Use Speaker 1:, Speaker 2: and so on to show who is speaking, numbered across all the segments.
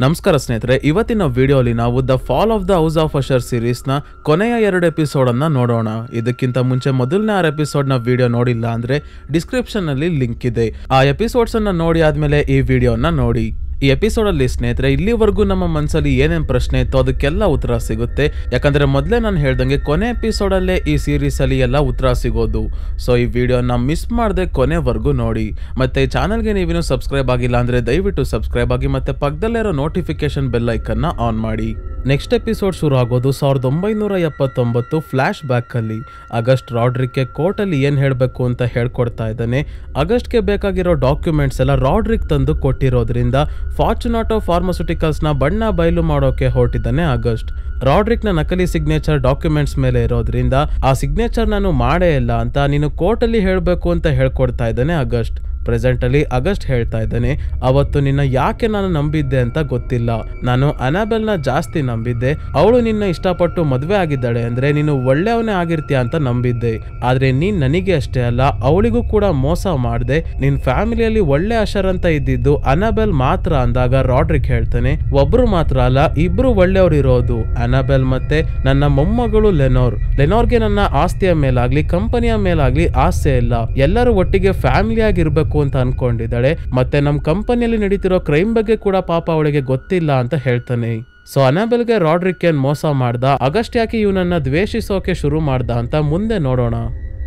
Speaker 1: ನಮಸ್ಕಾರ ಸ್ನೇಹಿತರೆ, ಇವತ್ತಿನ ವಿಡಿಯೋಲಿ ನಾವು the fall of the house of Usher series ನ ಕೊನೆಯ 2 ಎಪಿಸೋಡ್ ಅನ್ನ ನೋಡೋಣ. ಇದಕ್ಕಿಂತ ಮುಂಚೆ ಮೊದಲನೇ 6 ಎಪಿಸೋಡ್ ನ ವಿಡಿಯೋ ನೋಡಿಲ್ಲ ಅಂದ್ರೆ ಡಿಸ್ಕ್ರಿಪ್ಷನ್ ಅಲ್ಲಿ ಲಿಂಕ್ ಇದೆ. ಆ ಎಪಿಸೋಡ್ಸ್ ಅನ್ನ ನೋಡಿ ಆದ್ಮೇಲೆ ಈ ವಿಡಿಯೋನ ನೋಡಿ. ಈ ಎಪಿಸೋಡ್ ಅಲ್ಲಿ ಸ್ನೇಹಿತರೆ ಇಲ್ಲಿವರೆಗೂ ನಮ್ಮ ಮನಸ್ಸಲ್ಲಿ ಏನೇನ್ ಪ್ರಶ್ನೆ ಇತ್ತು ಅದಕ್ಕೆಲ್ಲ ಉತ್ತರ ಸಿಗುತ್ತೆ. ಯಾಕಂದ್ರೆ ಮೊದಲೇ ನಾನು ಹೇಳ್ದಂಗೆ ಕೊನೆ ಎಪಿಸೋಡ್ ಅಲ್ಲೇ ಈ ಸೀರೀಸ್ ಅಲ್ಲಿ ಎಲ್ಲ ಉತ್ತರ ಸಿಗೋದು. ಸೊ ಈ ವಿಡಿಯೋನ ಮಿಸ್ ಮಾಡದೆ ಕೊನೆವರೆಗೂ ನೋಡಿ. ಮತ್ತೆ ಈ ಚಾನಲ್ಗೆ ನೀವೇನು ಸಬ್ಸ್ಕ್ರೈಬ್ ಆಗಿಲ್ಲ ಅಂದ್ರೆ ದಯವಿಟ್ಟು ಸಬ್ಸ್ಕ್ರೈಬ್ ಆಗಿ ಮತ್ತೆ ಪಕ್ಕದಲ್ಲೇ ಇರೋ ನೋಟಿಫಿಕೇಶನ್ ಬೆಲ್ ಐಕನ್ ನ ಆನ್ ಮಾಡಿ. ನೆಕ್ಸ್ಟ್ ಎಪಿಸೋಡ್ ಶುರು ಆಗೋದು 1979 ಫ್ಲಾಶ್ ಬ್ಯಾಕ್ ಅಲ್ಲಿ. ಆಗಸ್ಟ್ ರಾಡ್ರಿಕ್ಗೆ ಕೋರ್ಟ್ ಅಲ್ಲಿ ಏನ್ ಹೇಳ್ಬೇಕು ಅಂತ ಹೇಳ್ಕೊಡ್ತಾ ಇದ್ದಾನೆ. ಆಗಸ್ಟ್ಗೆ ಬೇಕಾಗಿರೋ ಡಾಕ್ಯುಮೆಂಟ್ಸ್ ಎಲ್ಲ ರಾಡ್ರಿಕ್ ತಂದು ಕೊಟ್ಟಿರೋದ್ರಿಂದ ಫಾರ್ಚುನಾಟೋ ಫಾರ್ಮಾಸ್ಯೂಟಿಕಲ್ಸ್ ನ ಬಣ್ಣ ಬಯಲು ಮಾಡೋಕೆ ಹೊರಟಿದ್ದಾನೆ ಆಗಸ್ಟ್. ರಾಡ್ರಿಕ್ ನ ನಕಲಿ ಸಿಗ್ನೇಚರ್ ಡಾಕ್ಯುಮೆಂಟ್ಸ್ ಮೇಲೆ ಇರೋದ್ರಿಂದ ಆ ಸಿಗ್ನೇಚರ್ ನಾನು ಮಾಡೇ ಇಲ್ಲ ಅಂತ ನೀನು ಕೋರ್ಟ್ ಅಲ್ಲಿ ಹೇಳ್ಬೇಕು ಅಂತ ಹೇಳ್ಕೊಡ್ತಾ ಇದ್ದಾನೆ ಆಗಸ್ಟ್. ಪ್ರೆಸೆಂಟ್ ಅಲ್ಲಿ ಆಗಸ್ಟ್ ಹೇಳ್ತಾ ಇದ್ದಾನೆ, ಅವತ್ತು ನಿನ್ನ ಯಾಕೆ ನಾನು ನಂಬಿದ್ದೆ ಅಂತ ಗೊತ್ತಿಲ್ಲ. ನಾನು ಅನಾಬೆಲ್ ನ ಜಾಸ್ತಿ ನಂಬಿದ್ದೆ. ಅವಳು ನಿನ್ನ ಇಷ್ಟಪಟ್ಟು ಮದುವೆ ಆಗಿದ್ದಾಳೆ ಅಂದ್ರೆ ನೀನು ಒಳ್ಳೆಯವನೇ ಆಗಿರ್ತೀಯ ಅಂತ ನಂಬಿದ್ದೆ. ಆದ್ರೆ ನೀನ್ ನನಗೆ ಅಷ್ಟೇ ಅಲ್ಲ ಅವಳಿಗೂ ಕೂಡ ಮೋಸ ಮಾಡ್ದೆ. ನಿನ್ ಫ್ಯಾಮಿಲಿಯಲ್ಲಿ ಒಳ್ಳೆ ಅಶರ್ ಅಂತ ಇದ್ದಿದ್ದು ಅನಾಬೆಲ್ ಮಾತ್ರ ಅಂದಾಗ ರಾಡ್ರಿಕ್ ಹೇಳ್ತಾನೆ, ಒಬ್ರು ಮಾತ್ರ ಅಲ್ಲ ಇಬ್ರು ಒಳ್ಳೆಯವ್ರು ಇರೋದು, ಅನಾಬೆಲ್ ಮತ್ತೆ ನನ್ನ ಮೊಮ್ಮಗಳು ಲೆನೋರ್. ಲೆನೋರ್ಗೆ ನನ್ನ ಆಸ್ತಿಯ ಮೇಲಾಗ್ಲಿ ಕಂಪನಿಯ ಮೇಲಾಗ್ಲಿ ಆಸೆ ಇಲ್ಲ. ಎಲ್ಲರೂ ಒಟ್ಟಿಗೆ ಫ್ಯಾಮಿಲಿ ಆಗಿರ್ಬೇಕು ಅಂತ ಅನ್ಕೊಂಡಿದ್ದಾಳೆ. ಮತ್ತೆ ನಮ್ ಕಂಪನಿಯಲ್ಲಿ ನಡೀತಿರೋ ಕ್ರೈಮ್ ಬಗ್ಗೆ ಕೂಡ ಪಾಪ ಅವಳಿಗೆ ಗೊತ್ತಿಲ್ಲ ಅಂತ ಹೇಳ್ತಾನೆ. ಸೊ ಅನಾಬೆಲ್ಗೆ ರಾಡ್ರಿಕ್ ಏನ್ ಮೋಸ ಮಾಡ್ದ, ಆಗಸ್ಟ್ ಯಾಕೆ ಇವನನ್ನ ದ್ವೇಷಿಸೋಕೆ ಶುರು ಮಾಡ್ದ ಅಂತ ಮುಂದೆ ನೋಡೋಣ.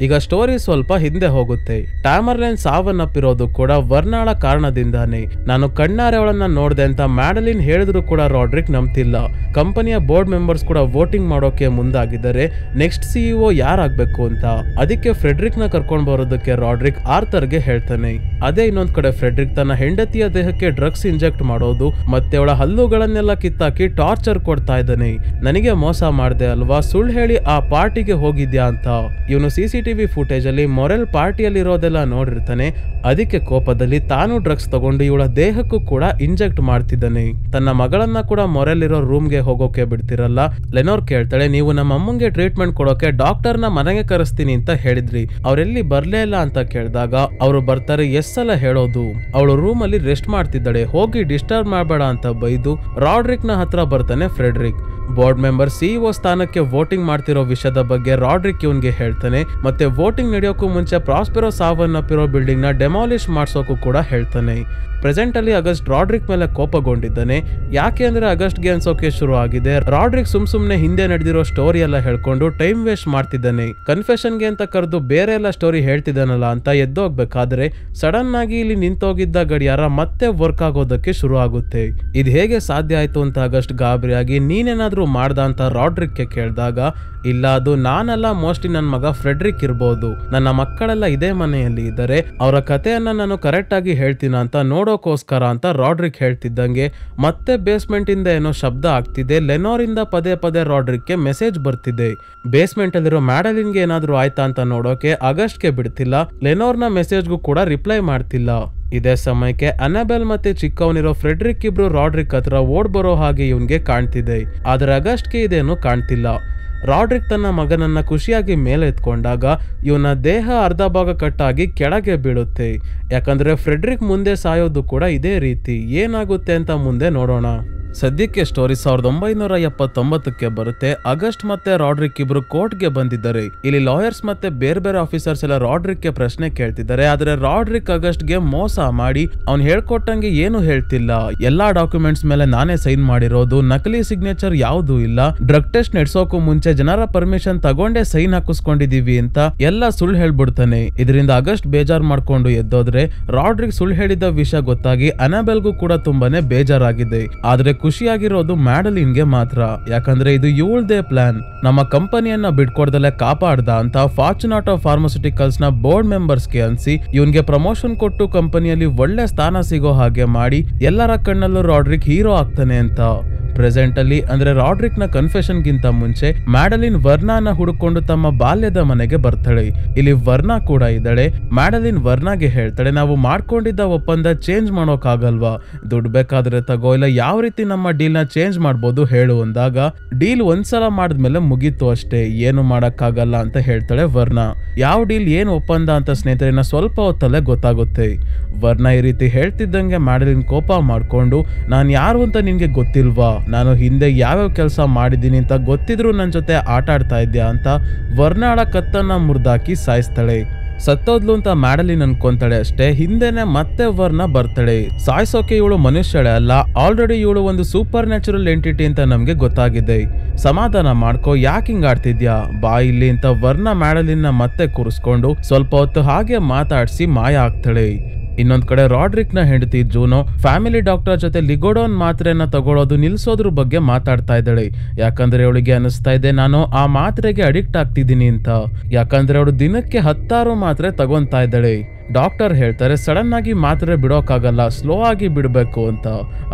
Speaker 1: ಈಗ ಸ್ಟೋರಿ ಸ್ವಲ್ಪ ಹಿಂದೆ ಹೋಗುತ್ತೆ. ಟ್ಯಾಮರ್ಲೈನ್ ಸಾವನ್ನಪ್ಪಿರೋದು ಕೂಡ ವರ್ನಾಳ ಕಾರಣದಿಂದಾನೆ. ನಾನು ಕಣ್ಣಾರೆ ಅವಳನ್ನ ನೋಡ್ದೆ ಅಂತ ಮ್ಯಾಡಲಿನ್ ಹೇಳಿದ್ರು ಕೂಡ ರಾಡ್ರಿಕ್ ನಂಬ್ತಿಲ್ಲ. ಕಂಪನಿಯ ಬೋರ್ಡ್ ಮೆಂಬರ್ಸ್ ಕೂಡ ವೋಟಿಂಗ್ ಮಾಡೋಕೆ ಮುಂದಾಗಿದ್ದಾರೆ ನೆಕ್ಸ್ಟ್ ಸಿಇಒ ಯಾರಾಗ್ಬೇಕು ಅಂತ. ಅದಕ್ಕೆ ಫ್ರೆಡ್ರಿಕ್ ನ ಕರ್ಕೊಂಡ್ ಬರೋದಕ್ಕೆ ರಾಡ್ರಿಕ್ ಆರ್ಥರ್ಗೆ ಹೇಳ್ತಾನೆ. ಅದೇ ಇನ್ನೊಂದ್ ಕಡೆ ಫ್ರೆಡ್ರಿಕ್ ತನ್ನ ಹೆಂಡತಿಯ ದೇಹಕ್ಕೆ ಡ್ರಗ್ಸ್ ಇಂಜೆಕ್ಟ್ ಮಾಡೋದು ಮತ್ತೆ ಅವಳ ಹಲ್ಲುಗಳನ್ನೆಲ್ಲ ಕಿತ್ತಾಕಿ ಟಾರ್ಚರ್ ಕೊಡ್ತಾ ಇದ್ದಾನೆ. ನನಗೆ ಮೋಸ ಮಾಡ್ದೆ ಅಲ್ವಾ, ಸುಳ್ಳು ಹೇಳಿ ಆ ಪಾರ್ಟಿಗೆ ಹೋಗಿದ್ಯಾ ಅಂತ. ಇವನು CCTV ಫುಟೇಜ್ ಅಲ್ಲಿ ಮೊರೆಲ್ ಪಾರ್ಟಿಯಲ್ಲಿ ಇರೋದೆಲ್ಲ ನೋಡಿರ್ತಾನೆ. ಅದಕ್ಕೆ ಕೋಪದಲ್ಲಿ ತಾನು ಡ್ರಗ್ಸ್ ತಗೊಂಡು ಇವಳ ದೇಹಕ್ಕೂ ಕೂಡ ಇಂಜೆಕ್ಟ್ ಮಾಡ್ತಿದ್ದಾನೆ. ತನ್ನ ಮಗಳನ್ನ ಕೂಡ ಮೊರೆಲ್ ಇರೋ ರೂಮ್ಗೆ ಹೋಗೋಕೆ ಬಿಡ್ತಿರಲ್ಲ. ಲೆನೋರ್ ಕೇಳ್ತಾಳೆ, ನೀವು ನಮ್ಮ ಅಮ್ಮಂಗೆ ಟ್ರೀಟ್ಮೆಂಟ್ ಕೊಡೋಕೆ ಡಾಕ್ಟರ್ನ ಮನೆಗೆ ಕರೆಸ್ತೀನಿ ಅಂತ ಹೇಳಿದ್ರಿ, ಅವ್ರೆಲ್ಲಿ ಬರ್ಲೇ ಇಲ್ಲ ಅಂತ ಕೇಳಿದಾಗ ಅವರು ಬರ್ತಾರೆ ಎಸ್ ಅಲ್ಲ ಹೇಳೋದು. ಅವಳು ರೂಮ್ ಅಲ್ಲಿ ರೆಸ್ಟ್ ಮಾಡ್ತಿದ್ದಾಳೆ, ಹೋಗಿ ಡಿಸ್ಟರ್ಬ್ ಮಾಡಬೇಡ ಅಂತ ಬೈದು ರಾಡ್ರಿಕ್ ನ ಹತ್ರ ಬರ್ತಾನೆ ಫ್ರೆಡ್ರಿಕ್. ಬೋರ್ಡ್ ಮೆಂಬರ್ ಸಿಇಒ ಸ್ಥಾನಕ್ಕೆ ವೋಟಿಂಗ್ ಮಾಡ್ತಿರೋ ವಿಷಯದ ಬಗ್ಗೆ ರಾಡ್ರಿಕ್ ಇವನ್ಗೆ ಹೇಳ್ತಾನೆ. ಮತ್ತೆ ವೋಟಿಂಗ್ ನಡೆಯೋಕ್ಕೂ ಮುಂಚೆ ಪ್ರಾಸ್ಪೆರೋ ಸಾವನ್ನಪ್ಪಿರೋ ಬಿಲ್ಡಿಂಗ್ ನ ಡೆಮಾಲಿಷ್ ಮಾಡ್ಸೋಕು ಕೂಡ ಹೇಳ್ತಾನೆ. ಪ್ರೆಸೆಂಟ್ ಅಲ್ಲಿ ಆಗಸ್ಟ್ ರಾಡ್ರಿಕ್ ಮೇಲೆ ಕೋಪಗೊಂಡಿದ್ದಾನೆ. ಯಾಕೆ ಅಂದ್ರೆ ಆಗಸ್ಟ್ಗೆ ಅನ್ಸೋಕೆ ಶುರು ಆಗಿದೆ ರಾಡ್ರಿಕ್ ಸುಮ್ನೆ ಹಿಂದೆ ನಡೆದಿರೋ ಸ್ಟೋರಿ ಎಲ್ಲ ಹೇಳ್ಕೊಂಡು ಟೈಮ್ ವೇಸ್ಟ್ ಮಾಡ್ತಿದ್ದಾನೆ. ಕನ್ಫೆಷನ್ಗೆ ಅಂತ ಕರೆದು ಬೇರೆ ಎಲ್ಲ ಸ್ಟೋರಿ ಹೇಳ್ತಿದ್ದಾನಲ್ಲ ಅಂತ ಎದ್ದೋಗ್ಬೇಕಾದ್ರೆ ಸಡನ್ ಆಗಿ ಇಲ್ಲಿ ನಿಂತೋಗಿದ್ದ ಗಡಿಯಾರ ಮತ್ತೆ ವರ್ಕ್ ಆಗೋದಕ್ಕೆ ಶುರು ಆಗುತ್ತೆ. ಇದು ಹೇಗೆ ಸಾಧ್ಯ ಆಯ್ತು ಅಂತ ಆಗಸ್ಟ್ ಗಾಬರಿಯಾಗಿ ನೀನೇನಾದ್ರೂ ಮಾಡ್ದ ಅಂತ ರಾಡ್ರಿಕ್ಗೆ ಕೇಳಿದಾಗ, ಇಲ್ಲ ಅದು ನಾನಲ್ಲ, ಮೋಸ್ಟ್ಲಿ ನನ್ನ ಮಗ ಫ್ರೆಡ್ರಿಕ್ ಇರ್ಬೋದು. ನನ್ನ ಮಕ್ಕಳೆಲ್ಲ ಇದೇ ಮನೆಯಲ್ಲಿ ಇದ್ದಾರೆ, ಅವರ ಕಥೆಯನ್ನ ನಾನು ಕರೆಕ್ಟ್ ಆಗಿ ಹೇಳ್ತೀನ ಅಂತ ನೋಡೋಕೋಸ್ಕರ ಅಂತ ರಾಡ್ರಿಕ್ ಹೇಳ್ತಿದ್ದಂಗೆ ಮತ್ತೆ ಬೇಸ್ಮೆಂಟ್ ಇಂದ ಏನೋ ಶಬ್ದ ಆಗ್ತಿದೆ. ಲೆನೋರ್ ಇಂದ ಪದೇ ಪದೇ ರಾಡ್ರಿಕ್ಗೆ ಮೆಸೇಜ್ ಬರ್ತಿದೆ. ಬೇಸ್ಮೆಂಟ್ ಅಲ್ಲಿರೋ ಮ್ಯಾಡಲಿನ್ಗೆ ಏನಾದ್ರೂ ಆಯ್ತಾ ಅಂತ ನೋಡೋಕೆ ಆಗಸ್ಟ್ಗೆ ಬಿಡ್ತಿಲ್ಲ. ಲೆನೋರ್ನ ಮೆಸೇಜ್ಗೂ ಕೂಡ ರಿಪ್ಲೈ ಮಾಡ್ತಿಲ್ಲ. ಇದೇ ಸಮಯಕ್ಕೆ ಅನಾಬೆಲ್ ಮತ್ತೆ ಚಿಕ್ಕವನಿರೋ ಫ್ರೆಡ್ರಿಕ್ ಇಬ್ರು ರಾಡ್ರಿಕ್ ಹತ್ರ ಓಡ್ ಬರೋ ಹಾಗೆ ಇವನ್ಗೆ ಕಾಣ್ತಿದೆ. ಆದ್ರೆ ಆಗಸ್ಟ್ಗೆ ಇದೇನು ಕಾಣ್ತಿಲ್ಲ. ರಾಡ್ರಿಕ್ ತನ್ನ ಮಗನನ್ನ ಖುಷಿಯಾಗಿ ಮೇಲೆ ಎತ್ಕೊಂಡಾಗ ಇವನ ದೇಹ ಅರ್ಧ ಭಾಗ ಕಟ್ಟಾಗಿ ಕೆಳಗೆ ಬೀಳುತ್ತೆ. ಯಾಕಂದ್ರೆ ಫ್ರೆಡ್ರಿಕ್ ಮುಂದೆ ಸಾಯೋದು ಕೂಡ ಇದೇ ರೀತಿ. ಏನಾಗುತ್ತೆ ಅಂತ ಮುಂದೆ ನೋಡೋಣ. ಸದ್ಯಕ್ಕೆ ಸ್ಟೋರಿ 1979ಕ್ಕೆ ಬರುತ್ತೆ. ಆಗಸ್ಟ್ ಮತ್ತೆ ರಾಡ್ರಿಕ್ ಇಬ್ರು ಕೋರ್ಟ್ಗೆ ಬಂದಿದ್ದಾರೆ. ಇಲ್ಲಿ ಲಾಯರ್ಸ್ ಮತ್ತೆ ಬೇರೆ ಬೇರೆ ಆಫೀಸರ್ಸ್ ಎಲ್ಲ ರಾಡ್ರಿಕ್ಗೆ ಪ್ರಶ್ನೆ ಕೇಳ್ತಿದ್ದಾರೆ. ಆದ್ರೆ ರಾಡ್ರಿಕ್ ಆಗಸ್ಟ್ಗೆ ಮೋಸ ಮಾಡಿ ಅವ್ನು ಹೇಳ್ಕೊಟ್ಟಂಗೆ ಏನು ಹೇಳ್ತಿಲ್ಲ. ಎಲ್ಲಾ ಡಾಕ್ಯುಮೆಂಟ್ಸ್ ಮೇಲೆ ನಾನೇ ಸೈನ್ ಮಾಡಿರೋದು, ನಕಲಿ ಸಿಗ್ನೇಚರ್ ಯಾವ್ದು ಇಲ್ಲ, ಡ್ರಗ್ ಟೆಸ್ಟ್ ನಡೆಸೋಕು ಮುಂಚೆ ಜನರ ಪರ್ಮಿಷನ್ ತಗೊಂಡೇ ಸೈನ್ ಹಾಕಿಸ್ಕೊಂಡಿದೀವಿ ಅಂತ ಎಲ್ಲ ಸುಳ್ಳು ಹೇಳ್ಬಿಡ್ತಾನೆ. ಇದರಿಂದ ಆಗಸ್ಟ್ ಬೇಜಾರ್ ಮಾಡ್ಕೊಂಡು ಎದ್ದೋದ್ರೆ ರಾಡ್ರಿಕ್ ಸುಳ್ಳು ಹೇಳಿದ ವಿಷಯ ಗೊತ್ತಾಗಿ ಅನಾಬೆಲ್ಗೂ ಕೂಡ ತುಂಬಾನೇ ಬೇಜಾರಾಗಿದೆ. ಆದ್ರೆ ಖುಷಿಯಾಗಿರೋದು ಮ್ಯಾಡಲಿನ್ಗೆ ಮಾತ್ರ. ಯಾಕಂದ್ರೆ ಇದು ಇವಳ್ದೇ ಪ್ಲಾನ್. ನಮ್ಮ ಕಂಪನಿಯನ್ನ ಬಿಟ್ಕೊಡ್ದಲ್ಲೇ ಕಾಪಾಡ್ದ ಅಂತ ಫಾರ್ಚುನಾಟೋ ಫಾರ್ಮಾಸ್ಯೂಟಿಕಲ್ಸ್ ನ ಬೋರ್ಡ್ ಮೆಂಬರ್ಸ್ಗೆ ಅನ್ಸಿ ಇವನ್ಗೆ ಪ್ರಮೋಷನ್ ಕೊಟ್ಟು ಕಂಪನಿಯಲ್ಲಿ ಒಳ್ಳೆ ಸ್ಥಾನ ಸಿಗೋ ಹಾಗೆ ಮಾಡಿ ಎಲ್ಲರ ಕಣ್ಣಲ್ಲೂ ರಾಡ್ರಿಕ್ ಹೀರೋ ಆಗ್ತಾನೆ ಅಂತ. ಪ್ರೆಸೆಂಟ್ ಅಲ್ಲಿ ಅಂದ್ರೆ ರಾಡ್ರಿಕ್ ನ ಕನ್ಫೆಷನ್ ಗಿಂತ ಮುಂಚೆ ಮ್ಯಾಡಲಿನ್ ವರ್ನಾನ ಹುಡುಕೊಂಡು ತಮ್ಮ ಬಾಲ್ಯದ ಮನೆಗೆ ಬರ್ತಾಳೆ. ಇಲ್ಲಿ ವರ್ನಾ ಕೂಡ ಇದ್ದಾಳೆ. ಮ್ಯಾಡಲಿನ್ ವರ್ನಾಗೆ ಹೇಳ್ತಾಳೆ, ನಾವು ಮಾಡ್ಕೊಂಡಿದ್ದ ಒಪ್ಪಂದ ಚೇಂಜ್ ಮಾಡೋಕ್ಕಾಗಲ್ವಾ, ದುಡ್ಡು ಬೇಕಾದ್ರೆ ತಗೋ, ಇಲ್ಲ ಯಾವ ರೀತಿ ನಮ್ಮ ಡೀಲ್ ನ ಚೇಂಜ್ ಮಾಡ್ಬೋದು ಹೇಳು ಅಂದಾಗ, ಡೀಲ್ ಒಂದ್ಸಲ ಮಾಡಿದ್ಮೇಲೆ ಮುಗೀತು ಅಷ್ಟೇ, ಏನು ಮಾಡಕ್ಕಾಗಲ್ಲ ಅಂತ ಹೇಳ್ತಾಳೆ ವರ್ನಾ. ಯಾವ ಡೀಲ್ ಏನು ಒಪ್ಪಂದ ಅಂತ ಸ್ನೇಹಿತರೆ ಸ್ವಲ್ಪ ಹೊತ್ತಲ್ಲೇ ಗೊತ್ತಾಗುತ್ತೆ. ವರ್ನಾ ಈ ರೀತಿ ಹೇಳ್ತಿದ್ದಂಗೆ ಮ್ಯಾಡಲಿನ್ ಕೋಪ ಮಾಡ್ಕೊಂಡು, ನಾನು ಯಾರು ಅಂತ ನಿನ್ಗೆ ಗೊತ್ತಿಲ್ವಾ, ನಾನು ಹಿಂದೆ ಯಾವ್ಯಾವ ಕೆಲಸ ಮಾಡಿದ್ದೀನಿ ಅಂತ ಗೊತ್ತಿದ್ರು ನನ್ನ ಜೊತೆ ಆಟ ಆಡ್ತಾ ಇದ್ಯಾ ಅಂತ ವರ್ನಾಳ ಕತ್ತನ್ನ ಮುರಿದಾಕಿ ಸಾಯಿಸ್ತಾಳೆ. ಸತ್ತೋದ್ಲು ಅಂತ ಮ್ಯಾಡಲಿನ್ ಅನ್ಕೊಂತಾಳೆ ಅಷ್ಟೇ. ಹಿಂದೆನೆ ಮತ್ತೆ ವರ್ನ ಬರ್ತಾಳೆ. ಸಾಯಿಸೋಕೆ ಇವಳು ಮನುಷ್ಯಳೆ ಅಲ್ಲ, ಆಲ್ರೆಡಿ ಇವಳು ಒಂದು ಸೂಪರ್ ನ್ಯಾಚುರಲ್ ಎಂಟಿಟಿ ಅಂತ ನಮ್ಗೆ ಗೊತ್ತಾಗಿದೆ. ಸಮಾಧಾನ ಮಾಡ್ಕೋ, ಯಾಕೆ ಹಿಂಗ್ ಆಡ್ತಿದ್ಯಾ, ಬಾ ಇಲ್ಲಿ ಅಂತ ವರ್ನ ಮ್ಯಾಡಲಿನ್ ಮತ್ತೆ ಕೂರಿಸ್ಕೊಂಡು ಸ್ವಲ್ಪ ಹೊತ್ತು ಹಾಗೆ ಮಾತಾಡ್ಸಿ ಮಾಯ ಆಗ್ತಾಳೆ. ಇನ್ನೊಂದ್ ಕಡೆ ರಾಡ್ರಿಕ್ ನ ಹೆಂಡತಿ ಜೂನೋ ಫ್ಯಾಮಿಲಿ ಡಾಕ್ಟರ್ ಜೊತೆ ಲಿಗೋಡೋನ್ ಮಾತ್ರೆನ ತಗೊಳ್ಳೋದು ನಿಲ್ಸೋದ್ರ ಬಗ್ಗೆ ಮಾತಾಡ್ತಾ ಇದ್ದಾಳೆ. ಯಾಕಂದ್ರೆ ಅವಳಿಗೆ ಅನಿಸ್ತಾ ಇದೆ ನಾನು ಆ ಮಾತ್ರೆಗೆ ಅಡಿಕ್ಟ್ ಆಗ್ತಿದ್ದೀನಿ ಅಂತ. ಯಾಕಂದ್ರೆ ಅವಳು ದಿನಕ್ಕೆ 10 ಮಾತ್ರೆ ತಗೊಂತಾ ಇದ್ದಾಳೆ. ಡಾಕ್ಟರ್ ಹೇಳ್ತಾರೆ ಸಡನ್ ಆಗಿ ಮಾತ್ರೆ ಬಿಡೋಕ್ಕಾಗಲ್ಲ, ಸ್ಲೋ ಆಗಿ ಬಿಡಬೇಕು ಅಂತ.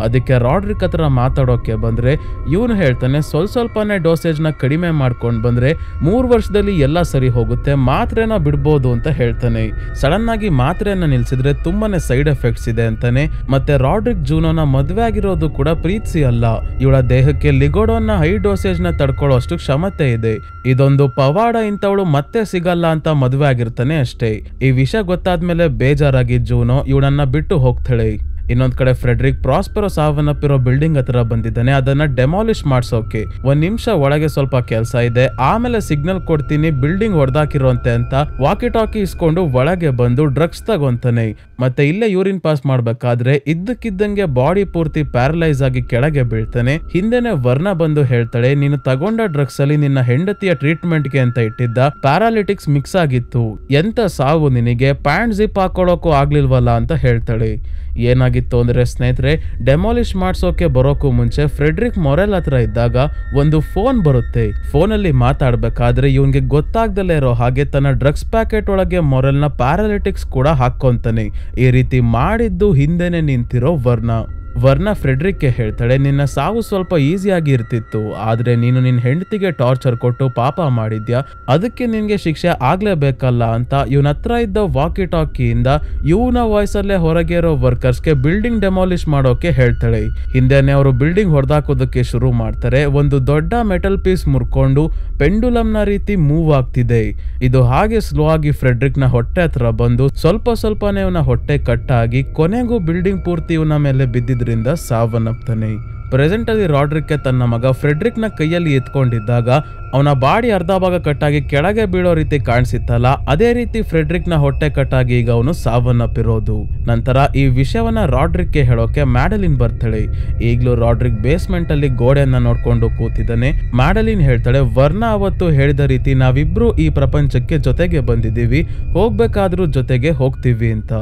Speaker 1: ಅದಕ್ಕೆ ರಾಡ್ರಿಕ್ ಹತ್ರ ಮಾತಾಡೋಕೆ ಬಂದ್ರೆ ಇವನು ಹೇಳ್ತಾನೆ ಸ್ವಲ್ಪನೇ ಡೋಸೇಜ್ ನ ಕಡಿಮೆ ಮಾಡ್ಕೊಂಡು ಬಂದ್ರೆ 3 ವರ್ಷದಲ್ಲಿ ಎಲ್ಲ ಸರಿ ಹೋಗುತ್ತೆ, ಮಾತ್ರೆನ ಬಿಡ್ಬೋದು ಅಂತ ಹೇಳ್ತಾನೆ. ಸಡನ್ ಆಗಿ ಮಾತ್ರೆಯನ್ನ ನಿಲ್ಸಿದ್ರೆ ತುಂಬಾನೇ ಸೈಡ್ ಎಫೆಕ್ಟ್ಸ್ ಇದೆ ಅಂತಾನೆ. ಮತ್ತೆ ರಾಡ್ರಿಕ್ ಜೂನೋನ ಮದ್ವೆ ಆಗಿರೋದು ಕೂಡ ಪ್ರೀತಿ ಅಲ್ಲ, ಇವಳ ದೇಹಕ್ಕೆ ಲಿಗೋಡೋನ್ ಹೈ ಡೋಸೇಜ್ ನ ತಡ್ಕೊಳ್ಳೋ ಅಷ್ಟು ಕ್ಷಮತೆ ಇದೆ. ಇದೊಂದು ಪವಾಡ, ಇಂಥವಳು ಮತ್ತೆ ಸಿಗಲ್ಲ ಅಂತ ಮದ್ವೆ ಆಗಿರ್ತಾನೆ ಅಷ್ಟೇ. ಈ ವಿಷಯ ಗೊತ್ತಾದ್ಮೇಲೆ ಬೇಜಾರಾಗಿ ಜೂನೋ ಇವಳನ್ನ ಬಿಟ್ಟು ಹೋಗ್ತಾಳೆ. ಇನ್ನೊಂದ್ ಕಡೆ ಫ್ರೆಡ್ರಿಕ್ ಪ್ರಾಸ್ಪೆರೋ ಸಾವನ್ನಪ್ಪಿರೋ ಬಿಲ್ಡಿಂಗ್ ಹತ್ರ ಬಂದಿದ್ದಾನೆ. ಅದನ್ನ ಡೆಮಾಲಿಷ್ ಮಾಡ್ಸೋಕೆ 1 ನಿಮಿಷ ಒಳಗೆ ಸ್ವಲ್ಪ ಕೆಲಸ ಇದೆ, ಆಮೇಲೆ ಸಿಗ್ನಲ್ ಕೊಡ್ತೀನಿ, ಬಿಲ್ಡಿಂಗ್ ಹೊಡೆದಾಕಿರೋಂತೆ ಅಂತ ವಾಕಿ ಟಾಕಿ ಇಸ್ಕೊಂಡು ಒಳಗೆ ಬಂದು ಡ್ರಗ್ಸ್ ತಗೊಂತಾನೆ. ಮತ್ತೆ ಇಲ್ಲೇ ಯೂರಿನ್ ಪಾಸ್ ಮಾಡ್ಬೇಕಾದ್ರೆ ಇದ್ದಕ್ಕಿದ್ದಂಗೆ ಬಾಡಿ ಪೂರ್ತಿ ಪ್ಯಾರಲೈಸ್ ಆಗಿ ಕೆಳಗೆ ಬೀಳ್ತಾನೆ. ಹಿಂದೆನೆ ವರ್ನ ಬಂದು ಹೇಳ್ತಾಳೆ, ನೀನು ತಗೊಂಡ ಡ್ರಗ್ಸ್ ಅಲ್ಲಿ ನಿನ್ನ ಹೆಂಡತಿಯ ಟ್ರೀಟ್ಮೆಂಟ್ಗೆ ಅಂತ ಇಟ್ಟಿದ್ದ ಪ್ಯಾರಾಲಿಟಿಕ್ಸ್ ಮಿಕ್ಸ್ ಆಗಿತ್ತು, ಎಂತ ಸಾವು ನಿನಗೆ, ಪ್ಯಾಂಟ್ ಜಿಪ್ ಹಾಕೊಳ್ಳೋಕು ಆಗ್ಲಿಲ್ವಲ್ಲ ಅಂತ ಹೇಳ್ತಾಳೆ. ಏನಾಗಿತ್ತು ಅಂದ್ರೆ ಸ್ನೇಹಿತರೆ, ಡೆಮಾಲಿಷ್ ಮಾಡ್ಸೋಕೆ ಬರೋಕು ಮುಂಚೆ ಫ್ರೆಡ್ರಿಕ್ ಮೊರೆಲ್ ಹತ್ರ ಇದ್ದಾಗ ಒಂದು ಫೋನ್ ಬರುತ್ತೆ. ಫೋನಲ್ಲಿ ಮಾತಾಡ್ಬೇಕಾದ್ರೆ ಇವನ್ಗೆ ಗೊತ್ತಾಗ್ದಲೇ ಇರೋ ಹಾಗೆ ತನ್ನ ಡ್ರಗ್ಸ್ ಪ್ಯಾಕೆಟ್ ಒಳಗೆ ಮೊರೆಲ್ನ ಪ್ಯಾರಾಲಿಟಿಕ್ಸ್ ಕೂಡ ಹಾಕೊಂತಾನೆ. ಈ ರೀತಿ ಮಾಡಿದ್ದು ಹಿಂದೆನೆ ನಿಂತಿರೋ ವರ್ನ ಫ್ರೆಡ್ರಿಕ್ಗೆ ಹೇಳ್ತಾಳೆ, ನಿನ್ನ ಸಾವು ಸ್ವಲ್ಪ ಈಸಿಯಾಗಿ ಇರ್ತಿತ್ತು, ಆದ್ರೆ ನೀನು ನಿನ್ನ ಹೆಂಡತಿಗೆ ಟಾರ್ಚರ್ ಕೊಟ್ಟು ಪಾಪ ಮಾಡಿದ್ಯಾ, ಅದಕ್ಕೆ ನಿನ್ಗೆ ಶಿಕ್ಷೆ ಆಗ್ಲೇಬೇಕಲ್ಲ ಅಂತ ಇವನ ಹತ್ರ ಇದ್ದ ವಾಕಿ ಟಾಕಿಯಿಂದ ಇವನ ವಾಯ್ಸಲ್ಲೇ ಹೊರಗೆ ಇರೋ ವರ್ಕರ್ಸ್ಗೆ ಬಿಲ್ಡಿಂಗ್ ಡೆಮಾಲಿಷ್ ಮಾಡೋಕೆ ಹೇಳ್ತಾಳೆ. ಹಿಂದೆನೆ ಅವರು ಬಿಲ್ಡಿಂಗ್ ಹೊಡೆದಾಕೋದಕ್ಕೆ ಶುರು ಮಾಡ್ತಾರೆ. ಒಂದು ದೊಡ್ಡ ಮೆಟಲ್ ಪೀಸ್ ಮುರ್ಕೊಂಡು ಪೆಂಡುಲಮ್ನ ರೀತಿ ಮೂವ್ ಆಗ್ತಿದೆ. ಇದು ಹಾಗೆ ಸ್ಲೋ ಆಗಿ ಫ್ರೆಡ್ರಿಕ್ ನ ಹೊಟ್ಟೆ ಹತ್ರ ಬಂದು ಸ್ವಲ್ಪನೇ ಇವನ ಹೊಟ್ಟೆ ಕಟ್ಟಾಗಿ ಕೊನೆಗೂ ಬಿಲ್ಡಿಂಗ್ ಪೂರ್ತಿ ಇವನ ಮೇಲೆ ಬಿದ್ದಿದ್ರಿಂದ ಸಾವನ್ನಪ್ತಾನೆ. ಪ್ರೆಸೆಂಟ್ ಅಲ್ಲಿ ರಾಡ್ರಿಕ್ ತನ್ನ ಮಗ ಫ್ರೆಡ್ರಿಕ್ ನ ಕೈಯಲ್ಲಿ ಎತ್ಕೊಂಡಿದ್ದಾಗ ಅವನ ಬಾಡಿ ಅರ್ಧ ಭಾಗ ಕಟ್ಟಾಗಿ ಕೆಳಗೆ ಬೀಳೋ ರೀತಿ ಕಾಣಿಸಿತ್ತಲ್ಲ, ಅದೇ ರೀತಿ ಫ್ರೆಡ್ರಿಕ್ ನ ಹೊಟ್ಟೆ ಕಟ್ಟಾಗಿ ಈಗ ಅವನು ಸಾವನ್ನಪ್ಪಿರೋದು. ನಂತರ ಈ ವಿಷಯವನ್ನ ರಾಡ್ರಿಕ್ಗೆ ಹೇಳೋಕೆ ಮ್ಯಾಡಲಿನ್ ಬರ್ತಾಳೆ. ಈಗ್ಲೂ ರಾಡ್ರಿಕ್ ಬೇಸ್ಮೆಂಟ್ ಅಲ್ಲಿ ಗೋಡೆಯನ್ನ ನೋಡ್ಕೊಂಡು ಕೂತಿದ್ದಾನೆ. ಮ್ಯಾಡಲಿನ್ ಹೇಳ್ತಾಳೆ, ವರ್ನ ಅವತ್ತು ಹೇಳಿದ ರೀತಿ ನಾವಿಬ್ರು ಈ ಪ್ರಪಂಚಕ್ಕೆ ಜೊತೆಗೆ ಬಂದಿದ್ದೀವಿ, ಹೋಗ್ಬೇಕಾದ್ರೂ ಜೊತೆಗೆ ಹೋಗ್ತೀವಿ ಅಂತ.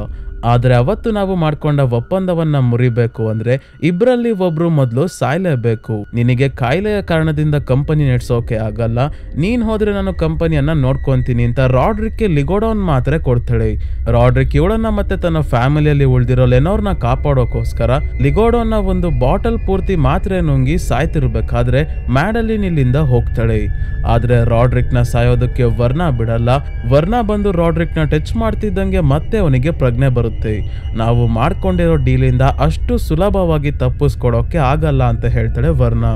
Speaker 1: ಆದ್ರೆ ಅವತ್ತು ನಾವು ಮಾಡ್ಕೊಂಡ ಒಪ್ಪಂದವನ್ನ ಮುರಿಬೇಕು ಅಂದ್ರೆ ಇಬ್ರಲ್ಲಿ ಒಬ್ರು ಮೊದಲು ಸಾಯ್ಲೇಬೇಕು. ನಿನಗೆ ಕಾಯಿಲೆಯ ಕಾರಣದಿಂದ ಕಂಪನಿ ನಡೆಸೋಕೆ ಆಗಲ್ಲ, ನೀನ್ ಹೋದ್ರೆ ನಾನು ಕಂಪನಿಯನ್ನ ನೋಡ್ಕೊಂತೀನಿ ಅಂತ ರಾಡ್ರಿಕ್ಗೆ ಲಿಗೋಡೋನ್ ಮಾತ್ರೆ ಕೊಡ್ತಾಳೆ. ರಾಡ್ರಿಕ್ ಇವಳನ್ನ ಮತ್ತೆ ತನ್ನ ಫ್ಯಾಮಿಲಿಯಲ್ಲಿ ಉಳಿದಿರೋ ಲೆನೋರ್ನ ಕಾಪಾಡೋಕೋಸ್ಕರ ಲಿಗೋಡೋನ್ನ ಒಂದು ಬಾಟಲ್ ಪೂರ್ತಿ ಮಾತ್ರೆ ನುಂಗಿ ಸಾಯ್ತಿರ್ಬೇಕಾದ್ರೆ ಮ್ಯಾಡಲಿನ್ ಇಲ್ಲಿಂದ ಹೋಗ್ತಾಳೆ. ಆದ್ರೆ ರಾಡ್ರಿಕ್ ನ ಸಾಯೋದಕ್ಕೆ ವರ್ನ ಬಿಡಲ್ಲ. ವರ್ನ ಬಂದು ರಾಡ್ರಿಕ್ ನ ಟಚ್ ಮಾಡ್ತಿದ್ದಂಗೆ ಮತ್ತೆ ಅವನಿಗೆ ಪ್ರಜ್ಞೆ ಬರುತ್ತೆ. ನಾವು ಮಾಡ್ಕೊಂಡಿರೋ ಡೀಲಿಂದ ಅಷ್ಟು ಸುಲಭವಾಗಿ ತಪ್ಪಿಸ್ಕೊಡೋಕೆ ಆಗಲ್ಲ ಅಂತ ಹೇಳ್ತಾಳೆ ವರ್ನ.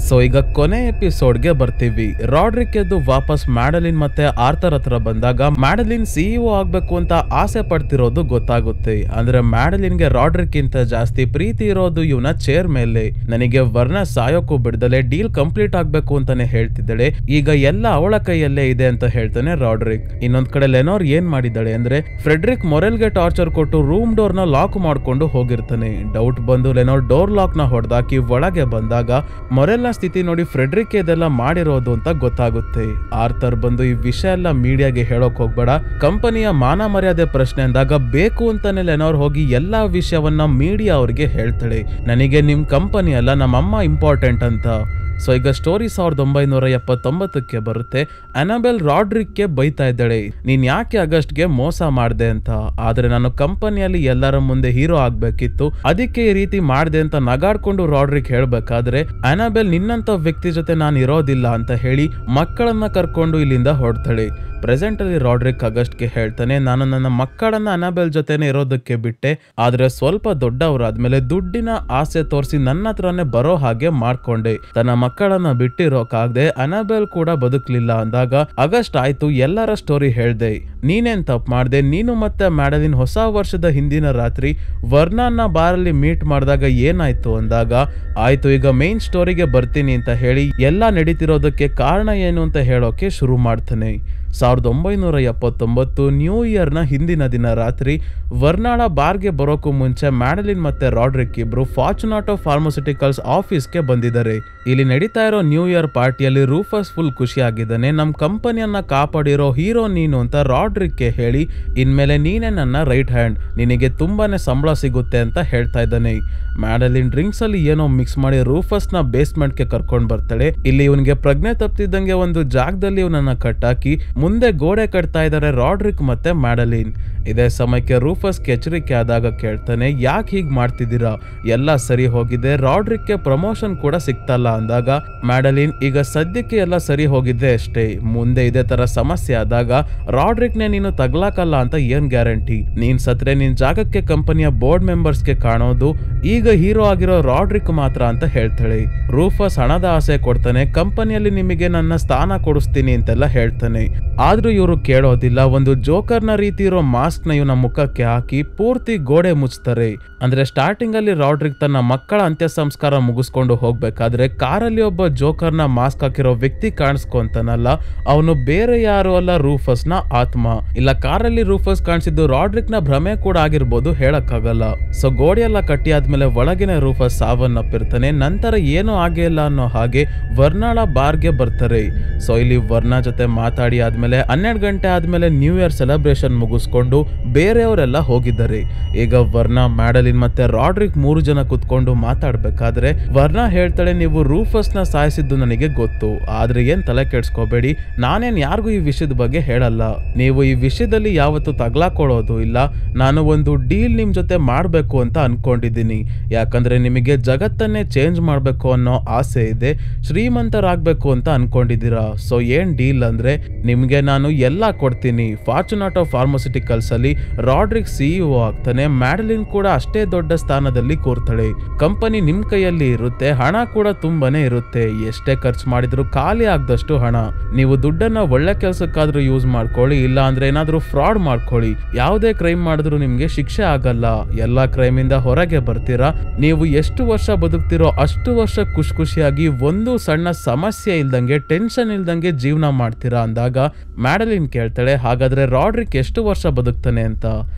Speaker 1: ಸೊ ಈಗ ಕೊನೆ ಎಪಿಸೋಡ್ಗೆ ಬರ್ತೀವಿ. ರಾಡ್ರಿಕ್ ಎದ್ದು ವಾಪಸ್ ಮ್ಯಾಡಲಿನ್ ಮತ್ತೆ ಆರ್ಥರ್ ಹತ್ರ ಬಂದಾಗ ಮ್ಯಾಡಲಿನ್ ಸಿಇಒ ಆಗ್ಬೇಕು ಅಂತ ಆಸೆ ಪಡ್ತಿರೋದು ಗೊತ್ತಾಗುತ್ತೆ. ಅಂದ್ರೆ ಮ್ಯಾಡಲಿನ್ಗೆ ರಾಡ್ರಿಕ್ ಇಂತ ಜಾಸ್ತಿ ಪ್ರೀತಿ ಇರೋದು ಇವನ ಚೇರ್ ಮೇಲೆ. ನನಗೆ ವರ್ನ ಸಾಯೋಕು ಬಿಡ್ದಲೆ ಡೀಲ್ ಕಂಪ್ಲೀಟ್ ಆಗ್ಬೇಕು ಅಂತಾನೆ ಹೇಳ್ತಿದ್ದಾಳೆ. ಈಗ ಎಲ್ಲ ಅವಳ ಕೈಯಲ್ಲೇ ಇದೆ ಅಂತ ಹೇಳ್ತಾನೆ ರಾಡ್ರಿಕ್. ಇನ್ನೊಂದ್ ಕಡೆ ಲೆನೋರ್ ಏನ್ ಮಾಡಿದ್ದಾಳೆ ಅಂದ್ರೆ ಫ್ರೆಡ್ರಿಕ್ ಮೊರೆಲ್ಗೆ ಟಾರ್ಚರ್ ಕೊಟ್ಟು ರೂಮ್ ಡೋರ್ ನ ಲಾಕ್ ಮಾಡ್ಕೊಂಡು ಹೋಗಿರ್ತಾನೆ. ಡೌಟ್ ಬಂದು ಲೆನೋರ್ ಡೋರ್ ಲಾಕ್ ನ ಹೊಡೆದಾಕಿ ಒಳಗೆ ಬಂದಾಗ ಮೊರೆಲ್ ಸ್ಥಿತಿ ನೋಡಿ ಫ್ರೆಡ್ರಿಕ್ ಇದೆಲ್ಲ ಮಾಡಿರೋದು ಅಂತ ಗೊತ್ತಾಗುತ್ತೆ. ಆರ್ಥರ್ ಬಂದು ಈ ವಿಷಯ ಎಲ್ಲ ಮೀಡಿಯಾಗೆ ಹೇಳೋಕ್ ಹೋಗ್ಬೇಡ, ಕಂಪನಿಯ ಮಾನ ಮರ್ಯಾದೆ ಪ್ರಶ್ನೆ ಅಂದಾಗ ಬೇಕು ಅಂತಾನೆ ಲೆನೋರ್ ಹೋಗಿ ಎಲ್ಲಾ ವಿಷಯವನ್ನ ಮೀಡಿಯಾ ಅವ್ರಿಗೆ ಹೇಳ್ತಾಳೆ. ನನಗೆ ನಿಮ್ ಕಂಪನಿ ಅಲ್ಲ, ನಮ್ಮಮ್ಮ ಇಂಪಾರ್ಟೆಂಟ್ ಅಂತ. ಸೊ ಈಗ ಸ್ಟೋರಿ 1979ಕ್ಕೆ ಬರುತ್ತೆ. ಅನಬೆಲ್ ರಾಡ್ರಿಕ್ಗೆ ಬೈತಾ ಇದ್ದಾಳೆ, ನೀನ್ ಯಾಕೆ ಆಗಸ್ಟ್ಗೆ ಮೋಸ ಮಾಡ್ದೆ ಅಂತ. ಆದ್ರೆ ನಾನು ಕಂಪನಿಯಲ್ಲಿ ಎಲ್ಲರ ಮುಂದೆ ಹೀರೋ ಆಗ್ಬೇಕಿತ್ತು, ಅದಕ್ಕೆ ಈ ರೀತಿ ಮಾಡ್ದೆ ಅಂತ ನಗಾಡ್ಕೊಂಡು ರಾಡ್ರಿಕ್ ಹೇಳ್ಬೇಕಾದ್ರೆ ಅನಬೆಲ್ ನಿನ್ನಂತ ವ್ಯಕ್ತಿ ಜೊತೆ ನಾನು ಇರೋದಿಲ್ಲ ಅಂತ ಹೇಳಿ ಮಕ್ಕಳನ್ನ ಕರ್ಕೊಂಡು ಇಲ್ಲಿಂದ ಹೊರಡ್ತಾಳೆ. ಪ್ರೆಸೆಂಟ್ ಅಲ್ಲಿ ರಾಡ್ರಿಕ್ ಆಗಸ್ಟ್ಗೆ ಹೇಳ್ತಾನೆ, ನಾನು ನನ್ನ ಮಕ್ಕಳನ್ನ ಅನಬೆಲ್ ಜೊತೆನೆ ಇರೋದಕ್ಕೆ ಬಿಟ್ಟೆ, ಆದ್ರೆ ಸ್ವಲ್ಪ ದೊಡ್ಡವರಾದ್ಮೇಲೆ ದುಡ್ಡಿನ ಆಸೆ ತೋರಿಸಿ ನನ್ನ ಹತ್ರನೇ ಬರೋ ಹಾಗೆ ಮಾಡ್ಕೊಂಡೆ. ತನ್ನ ಮಕ್ಕಳನ್ನ ಬಿಟ್ಟಿರೋಕಾಗ್ದೆ ಅನಬೆಲ್ ಕೂಡ ಬದುಕ್ಲಿಲ್ಲ ಅಂದಾಗ ಆಗಸ್ಟ್ ಆಯ್ತು ಎಲ್ಲರ ಸ್ಟೋರಿ ಹೇಳ್ದೆ, ನೀನೇನ್ ತಪ್ಪು ಮಾಡ್ದೆ, ನೀನು ಮತ್ತೆ ಮ್ಯಾಡಲಿನ್ ಹೊಸ ವರ್ಷದ ಹಿಂದಿನ ರಾತ್ರಿ ವರ್ನಾನ ಬಾರಲ್ಲಿ ಮೀಟ್ ಮಾಡಿದಾಗ ಏನಾಯ್ತು ಅಂದಾಗ ಆಯ್ತು ಈಗ ಮೇನ್ ಸ್ಟೋರಿಗೆ ಬರ್ತೀನಿ ಅಂತ ಹೇಳಿ ಎಲ್ಲ ನಡೀತಿರೋದಕ್ಕೆ ಕಾರಣ ಏನು ಅಂತ ಹೇಳೋಕೆ ಶುರು ಮಾಡ್ತಾನೆ. 1979 ನ್ಯೂ ಇಯರ್ನ ಹಿಂದಿನ ದಿನ ರಾತ್ರಿ ವರ್ನಾಳ ಬಾರ್ಗೆ ಬರೋಕ್ಕೂ ಮುಂಚೆ ಮ್ಯಾಡಲಿನ್ ಮತ್ತೆ ರಾಡ್ರಿಕ್ ಇಬ್ರು ಫಾರ್ಚುನಾಟೋ ಫಾರ್ಮಸ್ಯೂಟಿಕಲ್ಸ್ ಆಫೀಸ್ಗೆ ಬಂದಿದ್ದಾರೆ. ಇಲ್ಲಿ ನಡೀತಾ ಇರೋ ನ್ಯೂ ಇಯರ್ ಪಾರ್ಟಿಯಲ್ಲಿ ರೂಫಸ್ ಫುಲ್ ಖುಷಿಯಾಗಿದ್ದಾನೆ. ನಮ್ ಕಂಪನಿಯನ್ನ ಕಾಪಾಡಿರೋ ಹೀರೋ ನೀನು ಅಂತ ರಾಡ್ರಿಕ್ಗೆ ಹೇಳಿ ಇನ್ಮೇಲೆ ನೀನೇ ನನ್ನ ರೈಟ್ ಹ್ಯಾಂಡ್, ನಿನಗೆ ತುಂಬಾನೇ ಸಂಬಳ ಸಿಗುತ್ತೆ ಅಂತ ಹೇಳ್ತಾ ಇದ್ದಾನೆ. ಮ್ಯಾಡಲಿನ್ ಡ್ರಿಂಕ್ಸ್ ಅಲ್ಲಿ ಏನೋ ಮಿಕ್ಸ್ ಮಾಡಿ ರೂಫಸ್ ನ ಬೇಸ್ಮೆಂಟ್ಗೆ ಕರ್ಕೊಂಡ್ ಬರ್ತಾಳೆ. ಇಲ್ಲಿ ಇವನಿಗೆ ಪ್ರಜ್ಞೆ ತಪ್ಪಿದ್ದಂಗೆ ಒಂದು ಜಾಗದಲ್ಲಿ ಇವನನ್ನ ಕಟ್ಟಾಕಿ ಮುಂದೆ ಗೋಡೆ ಕಟ್ತಾ ಇದ್ದಾರೆ ರಾಡ್ರಿಕ್ ಮತ್ತೆ ಮ್ಯಾಡಲಿನ್. ಇದೇ ಸಮಯಕ್ಕೆ ರೂಫಸ್ ಎಚ್ಚರಿಕೆ ಆದಾಗ ಕೇಳ್ತಾನೆ, ಯಾಕೆ ಹೀಗ್ ಮಾಡ್ತಿದ್ದೀರಾ, ಎಲ್ಲ ಸರಿ ಹೋಗಿದೆ, ರಾಡ್ರಿಕ್ಗೆ ಪ್ರಮೋಷನ್ ಕೂಡ ಸಿಗ್ತಲ್ಲ ಅಂದಾಗ ಮ್ಯಾಡಲಿನ್ ಈಗ ಸದ್ಯಕ್ಕೆ ಎಲ್ಲ ಸರಿ ಹೋಗಿದ್ದೆ ಅಷ್ಟೇ, ಮುಂದೆ ಇದೇ ತರ ಸಮಸ್ಯೆ ಆದಾಗ ರಾಡ್ರಿಕ್ನೆ ನೀನು ತಗ್ಲಾಕಲ್ಲ ಅಂತ ಏನ್ ಗ್ಯಾರಂಟಿ, ನೀನ್ ಸತ್ರೆ ನಿನ್ ಜಾಗಕ್ಕೆ ಕಂಪನಿಯ ಬೋರ್ಡ್ ಮೆಂಬರ್ಸ್ಗೆ ಕಾಣೋದು ಈಗ ಹೀರೋ ಆಗಿರೋ ರಾಡ್ರಿಕ್ ಮಾತ್ರ ಅಂತ ಹೇಳ್ತಾಳೆ. ರೂಫಸ್ ಹಣದ ಆಸೆ ಕೊಡ್ತಾನೆ, ಕಂಪನಿಯಲ್ಲಿ ನಿಮಗೆ ನನ್ನ ಸ್ಥಾನ ಕೊಡಿಸ್ತೀನಿ ಅಂತೆಲ್ಲ ಹೇಳ್ತಾನೆ. ಆದ್ರೂ ಇವರು ಕೇಳೋದಿಲ್ಲ. ಒಂದು ಜೋಕರ್ನ ರೀತಿ ಇರೋ ಮಾಸ್ಕ್ ನ ಇವನ ಮುಖಕ್ಕೆ ಹಾಕಿ ಪೂರ್ತಿ ಗೋಡೆ ಮುಚ್ತಾರೆ. ಅಂದ್ರೆ ಸ್ಟಾರ್ಟಿಂಗ್ ಅಲ್ಲಿ ರಾಡ್ರಿಕ್ ತನ್ನ ಮಕ್ಕಳ ಅಂತ್ಯ ಸಂಸ್ಕಾರ ಮುಗಿಸ್ಕೊಂಡು ಹೋಗ್ಬೇಕಾದ್ರೆ ಕಾರಲ್ಲಿ ಒಬ್ಬ ಜೋಕರ್ನ ಮಾಸ್ಕ್ ಹಾಕಿರೋ ವ್ಯಕ್ತಿ ಕಾಣಿಸ್ಕೊಂತಾನಲ್ಲ, ಅವನು ಬೇರೆ ಯಾರು ಅಲ್ಲ, ರೂಫಸ್ ನ ಆತ್ಮ. ಇಲ್ಲ ಕಾರಲ್ಲಿ ರೂಫಸ್ ಕಾಣಿಸಿದ್ದು ರಾಡ್ರಿಕ್ ನ ಭ್ರಮೆ ಕೂಡ ಆಗಿರ್ಬೋದು, ಹೇಳಕ್ಕಾಗಲ್ಲ. ಸೊ ಗೋಡೆಯೆಲ್ಲ ಕಟ್ಟಿ ಆದ್ಮೇಲೆ ಒಳಗಿನ ರೂಫಸ್ ಸಾವನ್ನಪ್ಪಿರ್ತಾನೆ. ನಂತರ ಏನೂ ಆಗೇ ಇಲ್ಲ ಅನ್ನೋ ಹಾಗೆ ವರ್ನಾಳ ಬಾರ್ಗೆ ಬರ್ತಾರೆ. ಸೊ ಇಲ್ಲಿ ವರ್ನಾ ಜೊತೆ ಮಾತಾಡಿ ಆದ್ಮೇಲೆ 12 ಗಂಟೆ ಆದ್ಮೇಲೆ ನ್ಯೂ ಇಯರ್ ಸೆಲೆಬ್ರೇಷನ್ ಮುಗಿಸ್ಕೊಂಡು ಬೇರೆಯವರೆಲ್ಲ ಹೋಗಿದ್ದಾರೆ. ಈಗ ವರ್ನಾ, ಮ್ಯಾಡಲಿನ್ ಮತ್ತೆ ರಾಡ್ರಿಕ್ 3 ಜನ ಕುತ್ಕೊಂಡು ಮಾತಾಡ್ಬೇಕಾದ್ರೆ ವರ್ನಾ ಹೇಳ್ತಾಳೆ, ನೀವು ರೂಫಸ್ ನ ಸಾಯಿಸಿದ್ದು ನನಗೆ ಗೊತ್ತು, ಆದ್ರೆ ಏನ್ ತಲೆ ಕೆಡ್ಸ್ಕೋಬೇಡಿ, ನಾನೇನ್ ಯಾರಿಗೂ ಈ ವಿಷಯದ ಬಗ್ಗೆ ಹೇಳಲ್ಲ, ನೀವು ಈ ವಿಷಯದಲ್ಲಿ ಯಾವತ್ತೂ ತಗ್ಲಾಕೊಳ್ಳೋದು ಇಲ್ಲ, ನಾನು ಒಂದು ಡೀಲ್ ನಿಮ್ ಜೊತೆ ಮಾಡ್ಬೇಕು ಅಂತ ಅನ್ಕೊಂಡಿದ್ದೀನಿ, ಯಾಕಂದ್ರೆ ನಿಮಗೆ ಜಗತ್ತನ್ನೇ ಚೇಂಜ್ ಮಾಡ್ಬೇಕು ಅನ್ನೋ ಆಸೆ ಇದೆ, ಶ್ರೀಮಂತರಾಗ್ಬೇಕು ಅಂತ ಅನ್ಕೊಂಡಿದ್ದೀರಾ. ಸೊ ಏನ್ ಡೀಲ್ ಅಂದ್ರೆ ನಿಮ್ಗೆ ನಾನು ಎಲ್ಲ ಕೊಡ್ತೀನಿ. ಫಾರ್ಚುನಾಟೋ ಫಾರ್ಮಸ್ಯೂಟಿಕಲ್ಸ್ ಅಲ್ಲಿ ರಾಡ್ರಿಕ್ ಸಿಇಒ ಆಗ್ತಾನೆ, ಮ್ಯಾಡಲಿನ್ ಕೂಡ ಅಷ್ಟೇ ದೊಡ್ಡ ಸ್ಥಾನದಲ್ಲಿ ಕೂರ್ತಾಳೆ, ಕಂಪನಿ ನಿಮ್ ಕೈಯಲ್ಲಿ ಇರುತ್ತೆ, ಹಣ ಕೂಡ ತುಂಬಾನೇ ಇರುತ್ತೆ, ಎಷ್ಟೇ ಖರ್ಚು ಮಾಡಿದ್ರು ಖಾಲಿ ಆಗದಷ್ಟು ಹಣ, ನೀವು ದುಡ್ಡನ್ನ ಒಳ್ಳೆ ಕೆಲಸಕ್ಕಾದ್ರೂ ಯೂಸ್ ಮಾಡ್ಕೊಳ್ಳಿ, ಇಲ್ಲ ಅಂದ್ರೆ ಏನಾದ್ರೂ ಫ್ರಾಡ್ ಮಾಡ್ಕೊಳ್ಳಿ, ಯಾವುದೇ ಕ್ರೈಮ್ ಮಾಡಿದ್ರು ನಿಮ್ಗೆ ಶಿಕ್ಷೆ ಆಗಲ್ಲ, ಎಲ್ಲಾ ಕ್ರೈಮ್ ಇಂದ ಹೊರಗೆ ಬರ್ತೀರಾ, ನೀವು ಎಷ್ಟು ವರ್ಷ ಬದುಕ್ತಿರೋ ಅಷ್ಟು ವರ್ಷ ಖುಷಿಯಾಗಿ ಒಂದು ಸಣ್ಣ ಸಮಸ್ಯೆ ಇಲ್ದಂಗೆ ಟೆನ್ಷನ್ ಇಲ್ದಂಗೆ ಜೀವನ ಮಾಡ್ತೀರಾ ಅಂದಾಗ ಮ್ಯಾಡಲಿನ್ ಕೇಳ್ತಾಳೆ, ಹಾಗಾದ್ರೆ ರಾಡ್ರಿಕ್ ಎಷ್ಟು ವರ್ಷ ಬದುಕ್ತಾನೆ ಅಂತ.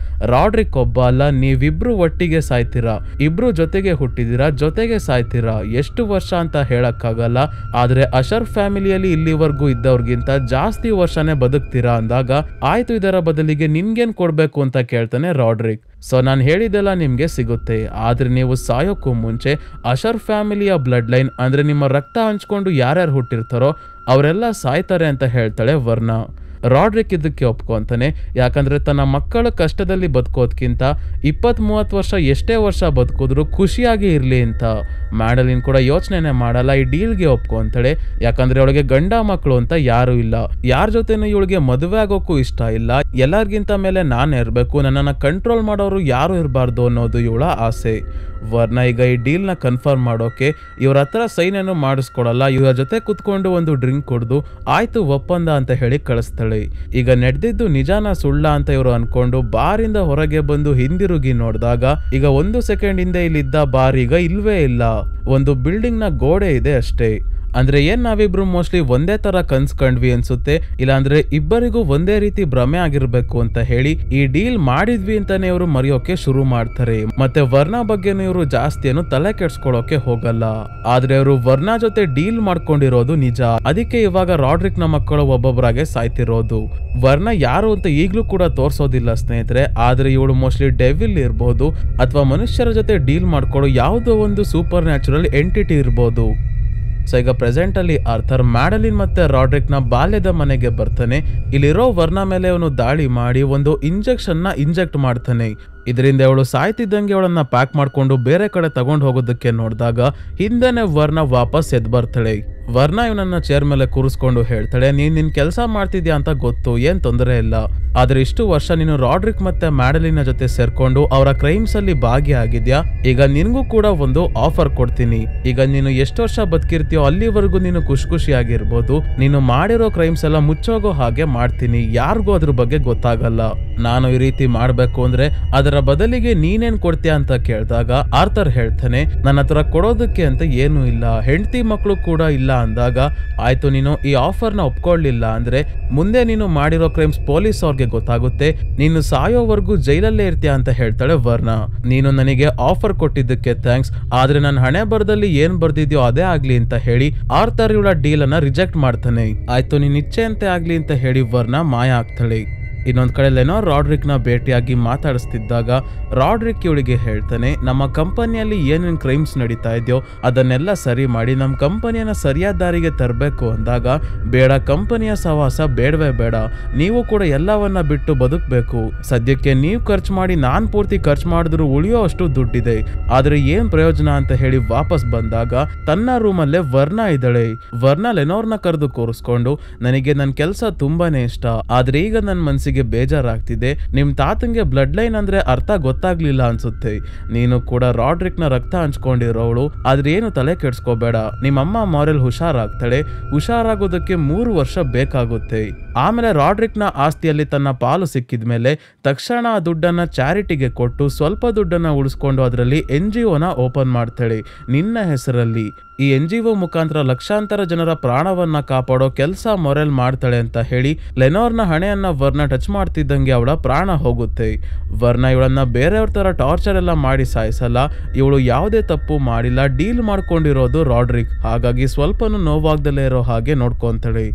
Speaker 1: ರಾಡ್ರಿಕ್ ಒಬ್ಬ ಅಲ್ಲ, ನೀವಿಬ್ರು ಒಟ್ಟಿಗೆ ಸಾಯ್ತೀರಾ, ಇಬ್ರು ಜೊತೆಗೆ ಹುಟ್ಟಿದೀರಾ, ಜೊತೆಗೆ ಸಾಯ್ತೀರಾ, ಎಷ್ಟು ವರ್ಷ ಅಂತ ಹೇಳಕ್ಕಾಗಲ್ಲ, ಆದ್ರೆ ಅಶರ್ ಫ್ಯಾಮಿಲಿಯಲ್ಲಿ ಇಲ್ಲಿವರೆಗೂ ಇದ್ದವ್ರಿಗಿಂತ ಜಾಸ್ತಿ ವರ್ಷನೇ ಬದುಕ್ತೀರಾ ಅಂದಾಗ ಆಯ್ತು, ಇದರ ಬದಲಿಗೆ ನಿನ್ಗೇನ್ ಕೊಡ್ಬೇಕು ಅಂತ ಕೇಳ್ತಾನೆ ರಾಡ್ರಿಕ್. ಸೊ ನಾನು ಹೇಳಿದೆಲ್ಲ ನಿಮ್ಗೆ ಸಿಗುತ್ತೆ, ಆದ್ರೆ ನೀವು ಸಾಯೋಕ್ಕೂ ಮುಂಚೆ ಅಶರ್ ಫ್ಯಾಮಿಲಿಯ ಬ್ಲಡ್ ಲೈನ್ ಅಂದ್ರೆ ನಿಮ್ಮ ರಕ್ತ ಹಂಚ್ಕೊಂಡು ಯಾರ್ಯಾರು ಹುಟ್ಟಿರ್ತಾರೋ ಅವರೆಲ್ಲ ಸಾಯ್ತಾರೆ ಅಂತ ಹೇಳ್ತಾಳೆ ವರ್ನಾ. ರಾಡ್ರಿಕ್ ಇದಕ್ಕೆ ಒಪ್ಕೊಂತಾನೆ, ಯಾಕಂದ್ರೆ ತನ್ನ ಮಕ್ಕಳ ಕಷ್ಟದಲ್ಲಿ ಬದುಕೋದ್ಕಿಂತ 20-30 ವರ್ಷ ಎಷ್ಟೇ ವರ್ಷ ಬದುಕಿದ್ರು ಖುಷಿಯಾಗಿ ಇರ್ಲಿ ಅಂತ. ಮ್ಯಾಡಲಿನ್ ಕೂಡ ಯೋಚನೆನೆ ಮಾಡಲ್ಲ, ಈ ಡೀಲ್ಗೆ ಒಪ್ಕೊಂತಾಳೆ, ಯಾಕಂದ್ರೆ ಅವಳಿಗೆ ಗಂಡ ಮಕ್ಕಳು ಅಂತ ಯಾರು ಇಲ್ಲ, ಯಾರ ಜೊತೆನೂ ಇವಳಿಗೆ ಮದುವೆ ಆಗೋಕ್ಕೂ ಇಷ್ಟ ಇಲ್ಲ, ಎಲ್ಲರಿಗಿಂತ ಮೇಲೆ ನಾನು ಇರಬೇಕು, ನನ್ನನ್ನು ಕಂಟ್ರೋಲ್ ಮಾಡೋರು ಯಾರು ಇರಬಾರ್ದು ಅನ್ನೋದು ಇವಳ ಆಸೆ. ವರ್ನಾ ಈಗ ಈ ಡೀಲ್ ನ ಕನ್ಫರ್ಮ್ ಮಾಡೋಕೆ ಇವ್ರ ಹತ್ರ ಸೈನ್ ಏನು ಮಾಡಿಸ್ಕೊಡಲ್ಲ, ಇವರ ಜೊತೆ ಕುತ್ಕೊಂಡು ಒಂದು ಡ್ರಿಂಕ್ ಕುಡ್ದು ಆಯ್ತು ಒಪ್ಪಂದ ಅಂತ ಹೇಳಿ ಕಳಿಸ್ತಾಳೆ. ಈಗ ನಡೆದಿದ್ದು ನಿಜಾನ ಸುಳ್ಳ ಅಂತ ಇವರು ಅನ್ಕೊಂಡು ಬಾರಿಂದ ಹೊರಗೆ ಬಂದು ಹಿಂದಿರುಗಿ ನೋಡಿದಾಗ ಈಗ 1 ಸೆಕೆಂಡ್ ಹಿಂದೆ ಇಲ್ಲಿದ್ದ ಬಾರ್ ಈಗ ಇಲ್ವೇ ಇಲ್ಲ, ಒಂದು ಬಿಲ್ಡಿಂಗ್ ನ ಗೋಡೆ ಇದೆ ಅಷ್ಟೇ. ಅಂದ್ರೆ ಏನ್ ನಾವಿಬ್ರು ಮೋಸ್ಟ್ಲಿ ಒಂದೇ ತರ ಕನ್ಸ್ಕೊಂಡ್ವಿ ಅನ್ಸುತ್ತೆ, ಇಲ್ಲಾಂದ್ರೆ ಇಬ್ಬರಿಗೂ ಒಂದೇ ರೀತಿ ಭ್ರಮೆ ಆಗಿರ್ಬೇಕು ಅಂತ ಹೇಳಿ ಈ ಡೀಲ್ ಮಾಡಿದ್ವಿ ಅಂತಾನೆ ಇವರು ಮರೆಯೋಕೆ ಶುರು ಮಾಡ್ತಾರೆ. ಮತ್ತೆ ವರ್ನಾ ಬಗ್ಗೆನೂ ಇವರು ಜಾಸ್ತಿ ಏನು ತಲೆ ಕೆಡ್ಸ್ಕೊಳೋಕೆ ಹೋಗಲ್ಲ, ಆದ್ರೆ ಅವರು ವರ್ನಾ ಜೊತೆ ಡೀಲ್ ಮಾಡ್ಕೊಂಡಿರೋದು ನಿಜ, ಅದಕ್ಕೆ ಇವಾಗ ರಾಡ್ರಿಕ್ ನ ಮಕ್ಕಳು ಒಬ್ಬೊಬ್ಬರಾಗೆ ಸಾಯ್ತಿರೋದು. ವರ್ನಾ ಯಾರು ಅಂತ ಈಗ್ಲೂ ಕೂಡ ತೋರ್ಸೋದಿಲ್ಲ ಸ್ನೇಹಿತರೆ, ಆದ್ರೆ ಇವಳು ಮೋಸ್ಟ್ಲಿ ಡೆವಿಲ್ ಇರ್ಬೋದು ಅಥವಾ ಮನುಷ್ಯರ ಜೊತೆ ಡೀಲ್ ಮಾಡ್ಕೊಳ್ಳೋ ಯಾವುದೋ ಒಂದು ಸೂಪರ್ ನ್ಯಾಚುರಲ್ ಎಂಟಿಟಿ ಇರ್ಬೋದು. ಸೊ ಈಗ ಪ್ರೆಸೆಂಟ್ ಅಲ್ಲಿ ಆರ್ಥರ್ ಮ್ಯಾಡಲಿನ್ ಮತ್ತೆ ರಾಡ್ರಿಕ್ ನ ಬಾಲ್ಯದ ಮನೆಗೆ ಬರ್ತಾನೆ. ಇಲ್ಲಿರೋ ವರ್ಣ ಮೇಲೆ ಅವನು ದಾಳಿ ಮಾಡಿ ಒಂದು ಇಂಜೆಕ್ಷನ್ ನ ಇಂಜೆಕ್ಟ್ ಮಾಡ್ತಾನೆ. ಇದರಿಂದ ಅವಳು ಸಾಯ್ತಿದ್ದಂಗೆ ಅವಳನ್ನ ಪ್ಯಾಕ್ ಮಾಡ್ಕೊಂಡು ಬೇರೆ ಕಡೆ ತಗೊಂಡು ಹೋಗೋದಕ್ಕೆ ನೋಡಿದಾಗ ಹಿಂದೆನೆ ವರ್ಣ ವಾಪಸ್ ಎದ್ ಬರ್ತಾಳೆ. ವರ್ಣ ಇವನನ್ನ ಚೇರ್ ಮೇಲೆ ಕೂರಿಸ್ಕೊಂಡು ಹೇಳ್ತಾಳೆ, ನೀನ್ ನಿನ್ ಕೆಲಸ ಮಾಡ್ತಿದ್ಯಾ ಅಂತ ಗೊತ್ತು, ಏನ್ ತೊಂದರೆ ಇಲ್ಲ. ಆದ್ರೆ ಇಷ್ಟು ವರ್ಷ ನೀನು ರಾಡ್ರಿಕ್ ಮತ್ತೆ ಮ್ಯಾಡಲಿನ್ ಜೊತೆ ಸೇರ್ಕೊಂಡು ಅವರ ಕ್ರೈಮ್ಸ್ ಅಲ್ಲಿ ಭಾಗಿಯಾಗಿದ್ಯಾ. ಈಗ ನಿನ್ಗೂ ಕೂಡ ಒಂದು ಆಫರ್ ಕೊಡ್ತೀನಿ. ಈಗ ನೀನು ಎಷ್ಟು ವರ್ಷ ಬದುಕಿರ್ತೀಯೋ ಅಲ್ಲಿವರೆಗೂ ನೀನು ಖುಷಿಯಾಗಿರ್ಬೋದು. ನೀನು ಮಾಡಿರೋ ಕ್ರೈಮ್ಸ್ ಎಲ್ಲ ಮುಚ್ಚೋಗೋ ಹಾಗೆ ಮಾಡ್ತೀನಿ, ಯಾರಿಗೂ ಅದ್ರ ಬಗ್ಗೆ ಗೊತ್ತಾಗಲ್ಲ. ನಾನು ಈ ರೀತಿ ಮಾಡ್ಬೇಕು ಅಂದ್ರೆ ಅದರ ಬದಲಿಗೆ ನೀನೇನ್ ಕೊಡ್ತೀಯ ಅಂತ ಕೇಳಿದಾಗ ಆರ್ಥರ್ ಹೇಳ್ತಾನೆ, ನನ್ನ ಹತ್ರ ಕೊಡೋದಕ್ಕೆ ಅಂತ ಏನು ಇಲ್ಲ, ಹೆಂಡತಿ ಮಕ್ಕಳು ಕೂಡ ಇಲ್ಲ ಅಂದಾಗ, ಆಯ್ತು ನೀನು ಈ ಆಫರ್ ನ ಒಪ್ಕೊಳ್ಳಿಲ್ಲ ಅಂದ್ರೆ ಮುಂದೆ ನೀನು ಮಾಡಿರೋ ಕ್ರೈಮ್ಸ್ ಪೊಲೀಸ್ ಅವ್ರಿಗೆ ಗೊತ್ತಾಗುತ್ತೆ, ನೀನು ಸಾಯೋವರೆಗೂ ಜೈಲಲ್ಲೇ ಇರ್ತೀಯ ಅಂತ ಹೇಳ್ತಾಳೆ ವರ್ಣ. ನೀನು ನನಗೆ ಆಫರ್ ಕೊಟ್ಟಿದ್ದಕ್ಕೆ ಥ್ಯಾಂಕ್ಸ್, ಆದ್ರೆ ನನ್ನ ಹಣೆ ಬರದಲ್ಲಿ ಏನ್ ಬರ್ದಿದ್ಯೋ ಅದೇ ಆಗ್ಲಿ ಅಂತ ಹೇಳಿ ಆರ್ಥರ್ ಇವಳ ಡೀಲ್ ಅನ್ನ ರಿಜೆಕ್ಟ್ ಮಾಡ್ತಾನೆ. ಆಯ್ತು ನೀನ್ ಇಚ್ಛೆ ಅಂತೆ ಆಗ್ಲಿ ಅಂತ ಹೇಳಿ ವರ್ಣ ಮಾಯ ಆಗ್ತಾಳೆ. ಇನ್ನೊಂದ್ ಕಡೆ ಲೆನೋರ್ ರಾಡ್ರಿಕ್ ನ ಭೇಟಿಯಾಗಿ ಮಾತಾಡಿಸ್ತಿದ್ದಾಗ ರಾಡ್ರಿಕ್ ಇವಳಿಗೆ ಹೇಳ್ತಾನೆ, ನಮ್ಮ ಕಂಪನಿಯಲ್ಲಿ ಏನೇನ್ ಕ್ರೈಮ್ಸ್ ನಡೀತಾ ಇದೆಯೋ ಅದನ್ನೆಲ್ಲ ಸರಿ ಮಾಡಿ ನಮ್ಮ ಕಂಪನಿಯನ್ನ ಸರಿಯಾದ ದಾರಿಗೆ ತರಬೇಕು ಅಂದಾಗ, ಬೇಡ ಕಂಪನಿಯ ಸಹವಾಸ ಬೇಡವೇ ಬೇಡ, ನೀವು ಕೂಡ ಎಲ್ಲವನ್ನ ಬಿಟ್ಟು ಬದುಕಬೇಕು. ಸದ್ಯಕ್ಕೆ ನೀವು ಖರ್ಚು ಮಾಡಿ ನಾನ್ ಪೂರ್ತಿ ಖರ್ಚು ಮಾಡಿದ್ರು ಉಳಿಯೋ ಅಷ್ಟು ದುಡ್ಡಿದೆ, ಆದ್ರೆ ಏನ್ ಪ್ರಯೋಜನ ಅಂತ ಹೇಳಿ ವಾಪಸ್ ಬಂದಾಗ ತನ್ನ ರೂಮಲ್ಲೇ ವರ್ಣ ಇದ್ದಾಳೆ. ವರ್ಣ ಲೆನೋರ್ನ ಕರೆದು ಕೂರಿಸ್ಕೊಂಡು, ನನಗೆ ನನ್ನ ಕೆಲಸ ತುಂಬಾನೇ ಇಷ್ಟ, ಆದ್ರೆ ಈಗ ನನ್ನ ಮನ್ಸಿಗೆ ಬೇಜಾರಾಗ್ತಿದೆ, ನಿಮ್ ತಾತಂಗೆ ಬ್ಲಡ್ ಲೈನ್ ಅಂದ್ರೆ ಅರ್ಥ ಗೊತ್ತಾಗ್ಲಿಲ್ಲ ಅನ್ಸುತ್ತೆ, ನೀನು ಕೂಡ ರಾಡ್ರಿಕ್ ನ ರಕ್ತ ಹಂಚ್ಕೊಂಡಿರೋವಳು, ಆದ್ರೆ ಏನು ತಲೆ ಕೆಡ್ಸ್ಕೋಬೇಡ, ನಿಮ್ಮಮ್ಮ ಮಾರೆಲ್ ಹುಷಾರಾಗ್ತಾಳೆ, ಹುಷಾರಾಗೋದಕ್ಕೆ 3 ವರ್ಷ ಬೇಕಾಗುತ್ತೆ. ಆಮೇಲೆ ರಾಡ್ರಿಕ್ ನ ಆಸ್ತಿಯಲ್ಲಿ ತನ್ನ ಪಾಲು ಸಿಕ್ಕಿದ್ಮೇಲೆ ತಕ್ಷಣ ಆ ದುಡ್ಡನ್ನ ಚಾರಿಟಿಗೆ ಕೊಟ್ಟು ಸ್ವಲ್ಪ ದುಡ್ಡನ್ನ ಉಳಿಸ್ಕೊಂಡು ಅದರಲ್ಲಿ NGO ನ ಓಪನ್ ಮಾಡ್ತಾಳೆ ನಿನ್ನ ಹೆಸರಲ್ಲಿ. ಈ NGO ಮುಖಾಂತರ ಲಕ್ಷಾಂತರ ಜನರ ಪ್ರಾಣವನ್ನ ಕಾಪಾಡೋ ಕೆಲಸ ಮೊರೆಲ್ ಮಾಡ್ತಾಳೆ ಅಂತ ಹೇಳಿ ಲೆನೋರ್ನ ಹಣೆಯನ್ನ ವರ್ಣ ಟಚ್ ಮಾಡ್ತಿದ್ದಂಗೆ ಅವಳ ಪ್ರಾಣ ಹೋಗುತ್ತೆ. ವರ್ಣ ಇವಳನ್ನ ಬೇರೆಯವ್ರ ತರ ಟಾರ್ಚರ್ ಎಲ್ಲ ಮಾಡಿ ಸಾಯಿಸಲ್ಲ, ಇವಳು ಯಾವುದೇ ತಪ್ಪು ಮಾಡಿಲ್ಲ, ಡೀಲ್ ಮಾಡ್ಕೊಂಡಿರೋದು ರಾಡ್ರಿಕ್, ಹಾಗಾಗಿ ಸ್ವಲ್ಪನೂ ನೋವಾಗ್ದಲೇ ಇರೋ ಹಾಗೆ ನೋಡ್ಕೊಂತಾಳೆ.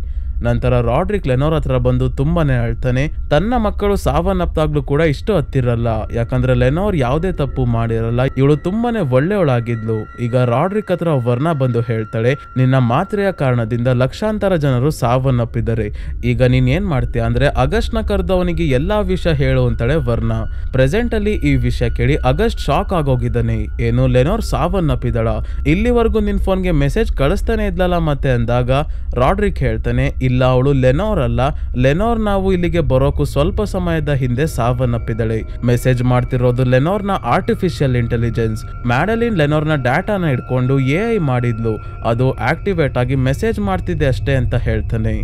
Speaker 1: ನಂತರ ರಾಡ್ರಿಕ್ ಲೆನೋರ್ ಹತ್ರ ಬಂದು ತುಂಬಾನೇ ಅಳ್ತಾನೆ. ತನ್ನ ಮಕ್ಕಳು ಸಾವನ್ನಪ್ಪಾಗ್ಲೂ ಕೂಡ ಇಷ್ಟು ಹತ್ತಿರಲ್ಲ, ಯಾಕಂದ್ರೆ ಲೆನೋರ್ ಯಾವುದೇ ತಪ್ಪು ಮಾಡಿರಲ್ಲ, ಇವಳು ತುಂಬಾನೇ ಒಳ್ಳೆಯವಳಾಗಿದ್ಲು. ಈಗ ರಾಡ್ರಿಕ್ ಹತ್ರ ವರ್ಣ ಬಂದು ಹೇಳ್ತಾಳೆ, ನಿನ್ನ ಮಾತ್ರೆಯ ಕಾರಣದಿಂದ ಲಕ್ಷಾಂತರ ಜನರು ಸಾವನ್ನಪ್ಪಿದ್ದಾರೆ, ಈಗ ನೀನ್ ಏನ್ ಮಾಡ್ತೀಯ ಅಂದ್ರೆ ಆಗಸ್ಟ್ ನ ಕರೆದವನಿಗೆ ಎಲ್ಲಾ ವಿಷಯ ಹೇಳು ಅಂತಾಳೆ ವರ್ಣ. ಪ್ರೆಸೆಂಟ್ ಅಲ್ಲಿ ಈ ವಿಷಯ ಕೇಳಿ ಆಗಸ್ಟ್ ಶಾಕ್ ಆಗೋಗಿದ್ದಾನೆ. ಏನು ಲೆನೋರ್ ಸಾವನ್ನಪ್ಪಿದಳ, ಇಲ್ಲಿವರೆಗೂ ನಿನ್ ಫೋನ್ಗೆ ಮೆಸೇಜ್ ಕಳಿಸ್ತಾನೆ ಇದ್ಲಲ್ಲ ಮತ್ತೆ ಅಂದಾಗ ರಾಡ್ರಿಕ್ ಹೇಳ್ತಾನೆ, ಇಲ್ಲ ಅವಳು ಲೆನೋರ್ ಅಲ್ಲ, ಲೆನೋರ್ ನಾವು ಇಲ್ಲಿಗೆ ಬರೋಕು ಸ್ವಲ್ಪ ಸಮಯದ ಹಿಂದೆ ಸಾವನ್ನಪ್ಪಿದಳೆ, ಮೆಸೇಜ್ ಮಾಡ್ತಿರೋದು ಲೆನೋರ್ನ ಆರ್ಟಿಫಿಷಿಯಲ್ ಇಂಟೆಲಿಜೆನ್ಸ್. ಮ್ಯಾಡಲಿನ್ ಲೆನೋರ್ನ ಡಾಟಾನ ಇಟ್ಕೊಂಡು AI ಮಾಡಿದ್ಲು, ಅದು ಆಕ್ಟಿವೇಟ್ ಆಗಿ ಮೆಸೇಜ್ ಮಾಡ್ತಿದ್ದೆ ಅಷ್ಟೇ ಅಂತ ಹೇಳ್ತಾನೆ.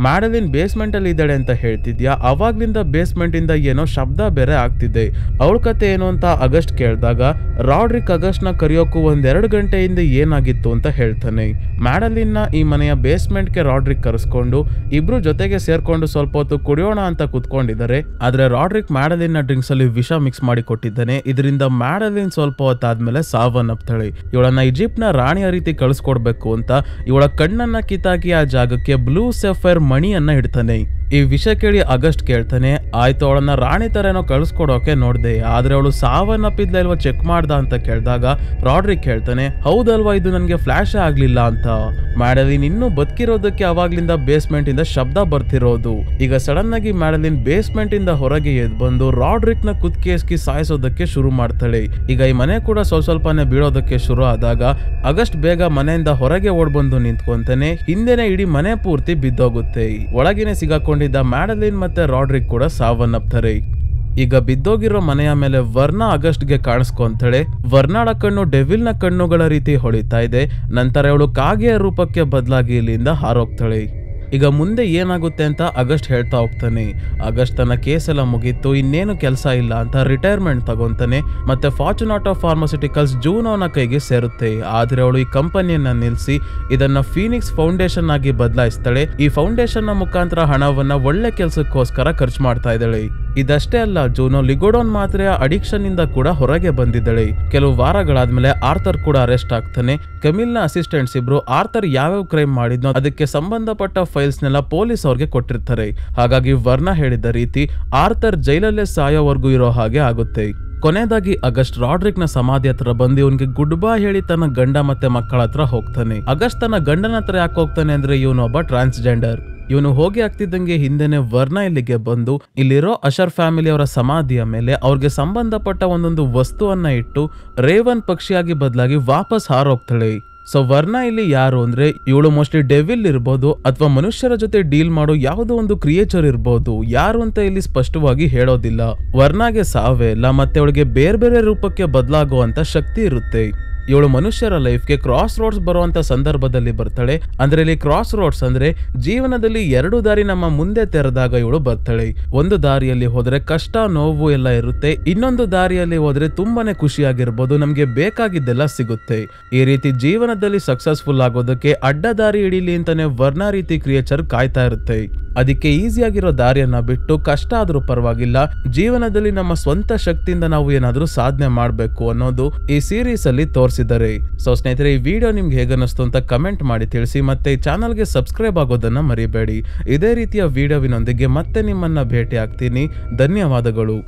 Speaker 1: ಮ್ಯಾಡಲಿನ್ ಬೇಸ್ಮೆಂಟ್ ಅಲ್ಲಿ ಇದ್ದಾಳೆ ಅಂತ ಹೇಳ್ತಿದ್ಯಾ, ಅವಾಗ್ಲಿಂದ ಬೇಸ್ಮೆಂಟ್ ಇಂದ ಏನೋ ಶಬ್ದ ಬೇರೆ ಆಗ್ತಿದೆ, ಅವಳ ಕತೆ ಏನು ಅಂತ ಆಗಸ್ಟ್ ಕೇಳಿದಾಗ ರಾಡ್ರಿಕ್ ಆಗಸ್ಟ್ ನ ಕರೆಯೋಕು 1-2 ಗಂಟೆಯಿಂದ ಏನಾಗಿತ್ತು ಅಂತ ಹೇಳ್ತಾನೆ. ಮ್ಯಾಡಲಿನ್ ನ ಈ ಮನೆಯ ಬೇಸ್ಮೆಂಟ್ ಗೆ ರಾಡ್ರಿಕ್ ಕರೆಸ್ಕೊಂಡು ಇಬ್ರು ಜೊತೆಗೆ ಸೇರ್ಕೊಂಡು ಸ್ವಲ್ಪ ಹೊತ್ತು ಕುಡಿಯೋಣ ಅಂತ ಕುತ್ಕೊಂಡಿದ್ದಾರೆ. ಆದ್ರೆ ರಾಡ್ರಿಕ್ ಮ್ಯಾಡಲಿನ್ ನ ಡ್ರಿಂಕ್ಸ್ ಅಲ್ಲಿ ವಿಷ ಮಿಕ್ಸ್ ಮಾಡಿ ಕೊಟ್ಟಿದ್ದಾನೆ, ಇದರಿಂದ ಮ್ಯಾಡಲಿನ್ ಸ್ವಲ್ಪ ಹೊತ್ತಾದ್ಮೇಲೆ ಸಾವನ್ನಪ್ತಾಳೆ. ಇವಳನ್ನ ಈಜಿಪ್ಟ್ ನ ರಾಣಿಯ ರೀತಿ ಕಳಿಸ್ಕೊಡ್ಬೇಕು ಅಂತ ಇವಳ ಕಣ್ಣನ್ನ ಕಿತ್ತಾಕಿ ಆ ಜಾಗಕ್ಕೆ ಬ್ಲೂ ಸೆಫೈರ್ ಮಣಿಯನ್ನ ಇಡ್ತಾನೆ. ಈ ವಿಷಯ ಕೇಳಿ ಆಗಸ್ಟ್ ಕೇಳ್ತಾನೆ, ಆಯ್ತು ಅವಳನ್ನ ರಾಣಿ ತರ ಏನೋ ಕಳಿಸ್ಕೊಡೋಕೆ ನೋಡ್ದೆ, ಆದ್ರೆ ಅವಳು ಸಾವನ್ನಪ್ಪಿದ್ಲ ಇಲ್ವಾ ಚೆಕ್ ಮಾಡ್ದ ಅಂತ ಕೇಳಿದಾಗ ರಾಡ್ರಿಕ್ ಹೇಳ್ತಾನೆ, ಹೌದಲ್ವಾ ಇದು ನನ್ಗೆ ಫ್ಲಾಶ್ ಆಗ್ಲಿಲ್ಲ ಅಂತ. ಮ್ಯಾಡಲಿನ್ ಇನ್ನೂ ಬದುಕಿರೋದಕ್ಕೆ ಅವಾಗ್ಲಿಂದ ಬೇಸ್ಮೆಂಟ್ ಇಂದ ಶಬ್ದ ಬರ್ತಿರೋದು. ಈಗ ಸಡನ್ ಆಗಿ ಮ್ಯಾಡಲಿನ್ ಬೇಸ್ಮೆಂಟ್ ಇಂದ ಹೊರಗೆ ಎದ್ ಬಂದು ರಾಡ್ರಿಕ್ ನ ಕುತ್ಕೇಸ್ಕಿ ಸಾಯಿಸೋದಕ್ಕೆ ಶುರು ಮಾಡ್ತಾಳೆ. ಈಗ ಈ ಮನೆ ಕೂಡ ಸ್ವಲ್ಪನೇ ಬೀಳೋದಕ್ಕೆ ಶುರು ಆದಾಗ ಆಗಸ್ಟ್ ಬೇಗ ಮನೆಯಿಂದ ಹೊರಗೆ ಓಡ್ ಬಂದು ನಿಂತ್ಕೊಂತಾನೆ. ಹಿಂದೆನೆ ಇಡೀ ಮನೆ ಪೂರ್ತಿ ಬಿದ್ದೋಗುತ್ತೆ. ಒಳಗಿನೇ ಸಿಗಾಕೊಂಡಿದ್ದ ಮ್ಯಾಡಲಿನ್ ಮತ್ತೆ ರಾಡ್ರಿಕ್ ಕೂಡ ಸಾವನ್ನಪ್ತಾರೆ. ಈಗ ಬಿದ್ದೋಗಿರೋ ಮನೆಯ ಮೇಲೆ ವರ್ಣ ಆಗಸ್ಟ್ಗೆ ಕಾಣಿಸ್ಕೊಂತಾಳೆ. ವರ್ಣಳ ಕಣ್ಣು ಡೆವಿಲ್ ನ ಕಣ್ಣುಗಳ ರೀತಿ ಹೊಳಿತಾ ಇದೆ. ನಂತರ ಇವಳು ಕಾಗೆಯ ರೂಪಕ್ಕೆ ಬದಲಾಗಿ ಇಲ್ಲಿಂದ ಹಾರೋಗ್ತಾಳೆ. ಈಗ ಮುಂದೆ ಏನಾಗುತ್ತೆ ಅಂತ ಆಗಸ್ಟ್ ಹೇಳ್ತಾ ಹೋಗ್ತಾನೆ. ಆಗಸ್ಟ್ ತನ್ನ ಕೇಸ್ ಎಲ್ಲ ಮುಗೀತು, ಇನ್ನೇನು ಕೆಲಸ ಇಲ್ಲ ಅಂತ ರಿಟೈರ್ಮೆಂಟ್ ತಗೊಂತಾನೆ. ಮತ್ತೆ ಫಾರ್ಚುನಾಟೋ ಫಾರ್ಮಾಸ್ಯೂಟಿಕಲ್ಸ್ ಜೂನೋನ ಕೈಗೆ ಸೇರುತ್ತೆ. ಆದ್ರೆ ಅವಳು ಈ ಕಂಪನಿಯನ್ನ ನಿಲ್ಲಿಸಿ ಇದನ್ನ ಫೀನಿಕ್ಸ್ ಫೌಂಡೇಶನ್ ಆಗಿ ಬದಲಾಯಿಸ್ತಾಳೆ. ಈ ಫೌಂಡೇಶನ್ ನ ಮುಖಾಂತರ ಹಣವನ್ನ ಒಳ್ಳೆ ಕೆಲಸಕ್ಕೋಸ್ಕರ ಖರ್ಚು ಮಾಡ್ತಾ ಇದ್ದಾಳೆ. ಇದಷ್ಟೇ ಅಲ್ಲ, ಜೂನೋ ಲಿಗೋಡೋನ್ ಮಾತ್ರೆಯ ಅಡಿಕ್ಷನ್ ಇಂದ ಕೂಡ ಹೊರಗೆ ಬಂದಿದ್ದಾಳೆ. ಕೆಲವು ವಾರಗಳಾದ್ಮೇಲೆ ಆರ್ಥರ್ ಕೂಡ ಅರೆಸ್ಟ್ ಆಗ್ತಾನೆ. ಕೆಮಿಲ್ ನ ಅಸಿಸ್ಟೆಂಟ್ಸ್ ಇಬ್ರು ಆರ್ಥರ್ ಯಾವ್ಯಾವ ಕ್ರೈಮ್ ಮಾಡಿದ್ನೋ ಅದಕ್ಕೆ ಸಂಬಂಧಪಟ್ಟ ಫೈಲ್ಸ್ ನೆಲ್ಲ ಪೊಲೀಸ್ ಅವ್ರಿಗೆ ಕೊಟ್ಟಿರ್ತಾರೆ. ಹಾಗಾಗಿ ವರ್ಣ ಹೇಳಿದ ರೀತಿ ಆರ್ಥರ್ ಜೈಲಲ್ಲೇ ಸಾಯೋವರೆಗೂ ಇರೋ ಹಾಗೆ ಆಗುತ್ತೆ. ಕೊನೆಯದಾಗಿ ಆಗಸ್ಟ್ ರಾಡ್ರಿಕ್ ನ ಸಮಾಧಿ ಹತ್ರ ಬಂದು ಇವನ್ಗೆ ಗುಡ್ ಬೈ ಹೇಳಿ ತನ್ನ ಗಂಡ ಮತ್ತೆ ಮಕ್ಕಳ ಹತ್ರ ಹೋಗ್ತಾನೆ. ಆಗಸ್ಟ್ ತನ್ನ ಗಂಡನ ಹತ್ರ ಯಾಕೆ ಹೋಗ್ತಾನೆ ಅಂದ್ರೆ ಇವನು ಒಬ್ಬ ಟ್ರಾನ್ಸ್ಜೆಂಡರ್. ಇವನು ಹೋಗಿ ಆಗ್ತಿದ್ದಂಗೆ ಹಿಂದೆನೆ ವರ್ಣ ಇಲ್ಲಿಗೆ ಬಂದು ಇಲ್ಲಿರೋ ಅಶರ್ ಫ್ಯಾಮಿಲಿ ಅವರ ಸಮಾಧಿಯ ಮೇಲೆ ಅವ್ರಿಗೆ ಸಂಬಂಧಪಟ್ಟ ಒಂದೊಂದು ವಸ್ತುವನ್ನ ಇಟ್ಟು ರೇವನ್ ಪಕ್ಷಿಯಾಗಿ ಬದಲಾಗಿ ವಾಪಸ್ ಹಾರೋಗ್ತಾಳೆ. ಸೊ ವರ್ಣ ಇಲ್ಲಿ ಯಾರು ಅಂದ್ರೆ ಇವಳು ಮೋಸ್ಟ್ಲಿ ಡೆವಿಲ್ ಇರ್ಬೋದು ಅಥವಾ ಮನುಷ್ಯರ ಜೊತೆ ಡೀಲ್ ಮಾಡೋ ಯಾವುದೋ ಒಂದು ಕ್ರಿಯೇಚರ್ ಇರ್ಬೋದು. ಯಾರು ಅಂತ ಇಲ್ಲಿ ಸ್ಪಷ್ಟವಾಗಿ ಹೇಳೋದಿಲ್ಲ. ವರ್ಣಾಗೆ ಸಾವೇ ಇಲ್ಲ, ಮತ್ತೆ ಅವಳಿಗೆ ಬೇರೆ ಬೇರೆ ರೂಪಕ್ಕೆ ಬದಲಾಗುವಂತ ಶಕ್ತಿ ಇರುತ್ತೆ. ಇವಳು ಮನುಷ್ಯರ ಲೈಫ್ಗೆ ಕ್ರಾಸ್ ರೋಡ್ಸ್ ಬರುವಂತ ಸಂದರ್ಭದಲ್ಲಿ ಬರ್ತಾಳೆ. ಅಂದ್ರೆ ಇಲ್ಲಿ ಕ್ರಾಸ್ ರೋಡ್ಸ್ ಅಂದ್ರೆ ಜೀವನದಲ್ಲಿ ಎರಡು ದಾರಿ ನಮ್ಮ ಮುಂದೆ ತೆರೆದಾಗ ಇವಳು ಬರ್ತಾಳೆ. ಒಂದು ದಾರಿಯಲ್ಲಿ ಹೋದ್ರೆ ಕಷ್ಟ ನೋವು ಎಲ್ಲ ಇರುತ್ತೆ, ಇನ್ನೊಂದು ದಾರಿಯಲ್ಲಿ ಹೋದ್ರೆ ತುಂಬಾನೇ ಖುಷಿಯಾಗಿರ್ಬೋದು, ನಮ್ಗೆ ಬೇಕಾಗಿದ್ದೆಲ್ಲ ಸಿಗುತ್ತೆ. ಈ ರೀತಿ ಜೀವನದಲ್ಲಿ ಸಕ್ಸಸ್ಫುಲ್ ಆಗೋದಕ್ಕೆ ಅಡ್ಡ ದಾರಿ ಹಿಡೀಲಿ ಅಂತಾನೆ ವರ್ಣ ರೀತಿ ಕ್ರಿಯೇಚರ್ ಕಾಯ್ತಾ ಇರುತ್ತೆ. ಅದಕ್ಕೆ ಈಸಿಯಾಗಿರೋ ದಾರಿಯನ್ನ ಬಿಟ್ಟು ಕಷ್ಟ ಆದ್ರೂ ಪರವಾಗಿಲ್ಲ, ಜೀವನದಲ್ಲಿ ನಮ್ಮ ಸ್ವಂತ ಶಕ್ತಿಯಿಂದ ನಾವು ಏನಾದ್ರೂ ಸಾಧನೆ ಮಾಡ್ಬೇಕು ಅನ್ನೋದು ಈ ಸೀರೀಸ್ ಅಲ್ಲಿ ತೋರಿಸಿದ್ದಾರೆ. ಸೊ ಸ್ನೇಹಿತರೆ, ಈ ವಿಡಿಯೋ ನಿಮ್ಗೆ ಹೇಗನ್ನಿಸ್ತು ಅಂತ ಕಮೆಂಟ್ ಮಾಡಿ ತಿಳಿಸಿ, ಮತ್ತೆ ಈ ಚಾನಲ್ಗೆ ಸಬ್ಸ್ಕ್ರೈಬ್ ಆಗೋದನ್ನ ಮರಿಬೇಡಿ. ಇದೇ ರೀತಿಯ ವಿಡಿಯೋವಿನೊಂದಿಗೆ ಮತ್ತೆ ನಿಮ್ಮನ್ನ ಭೇಟಿ ಆಗ್ತೀನಿ. ಧನ್ಯವಾದಗಳು.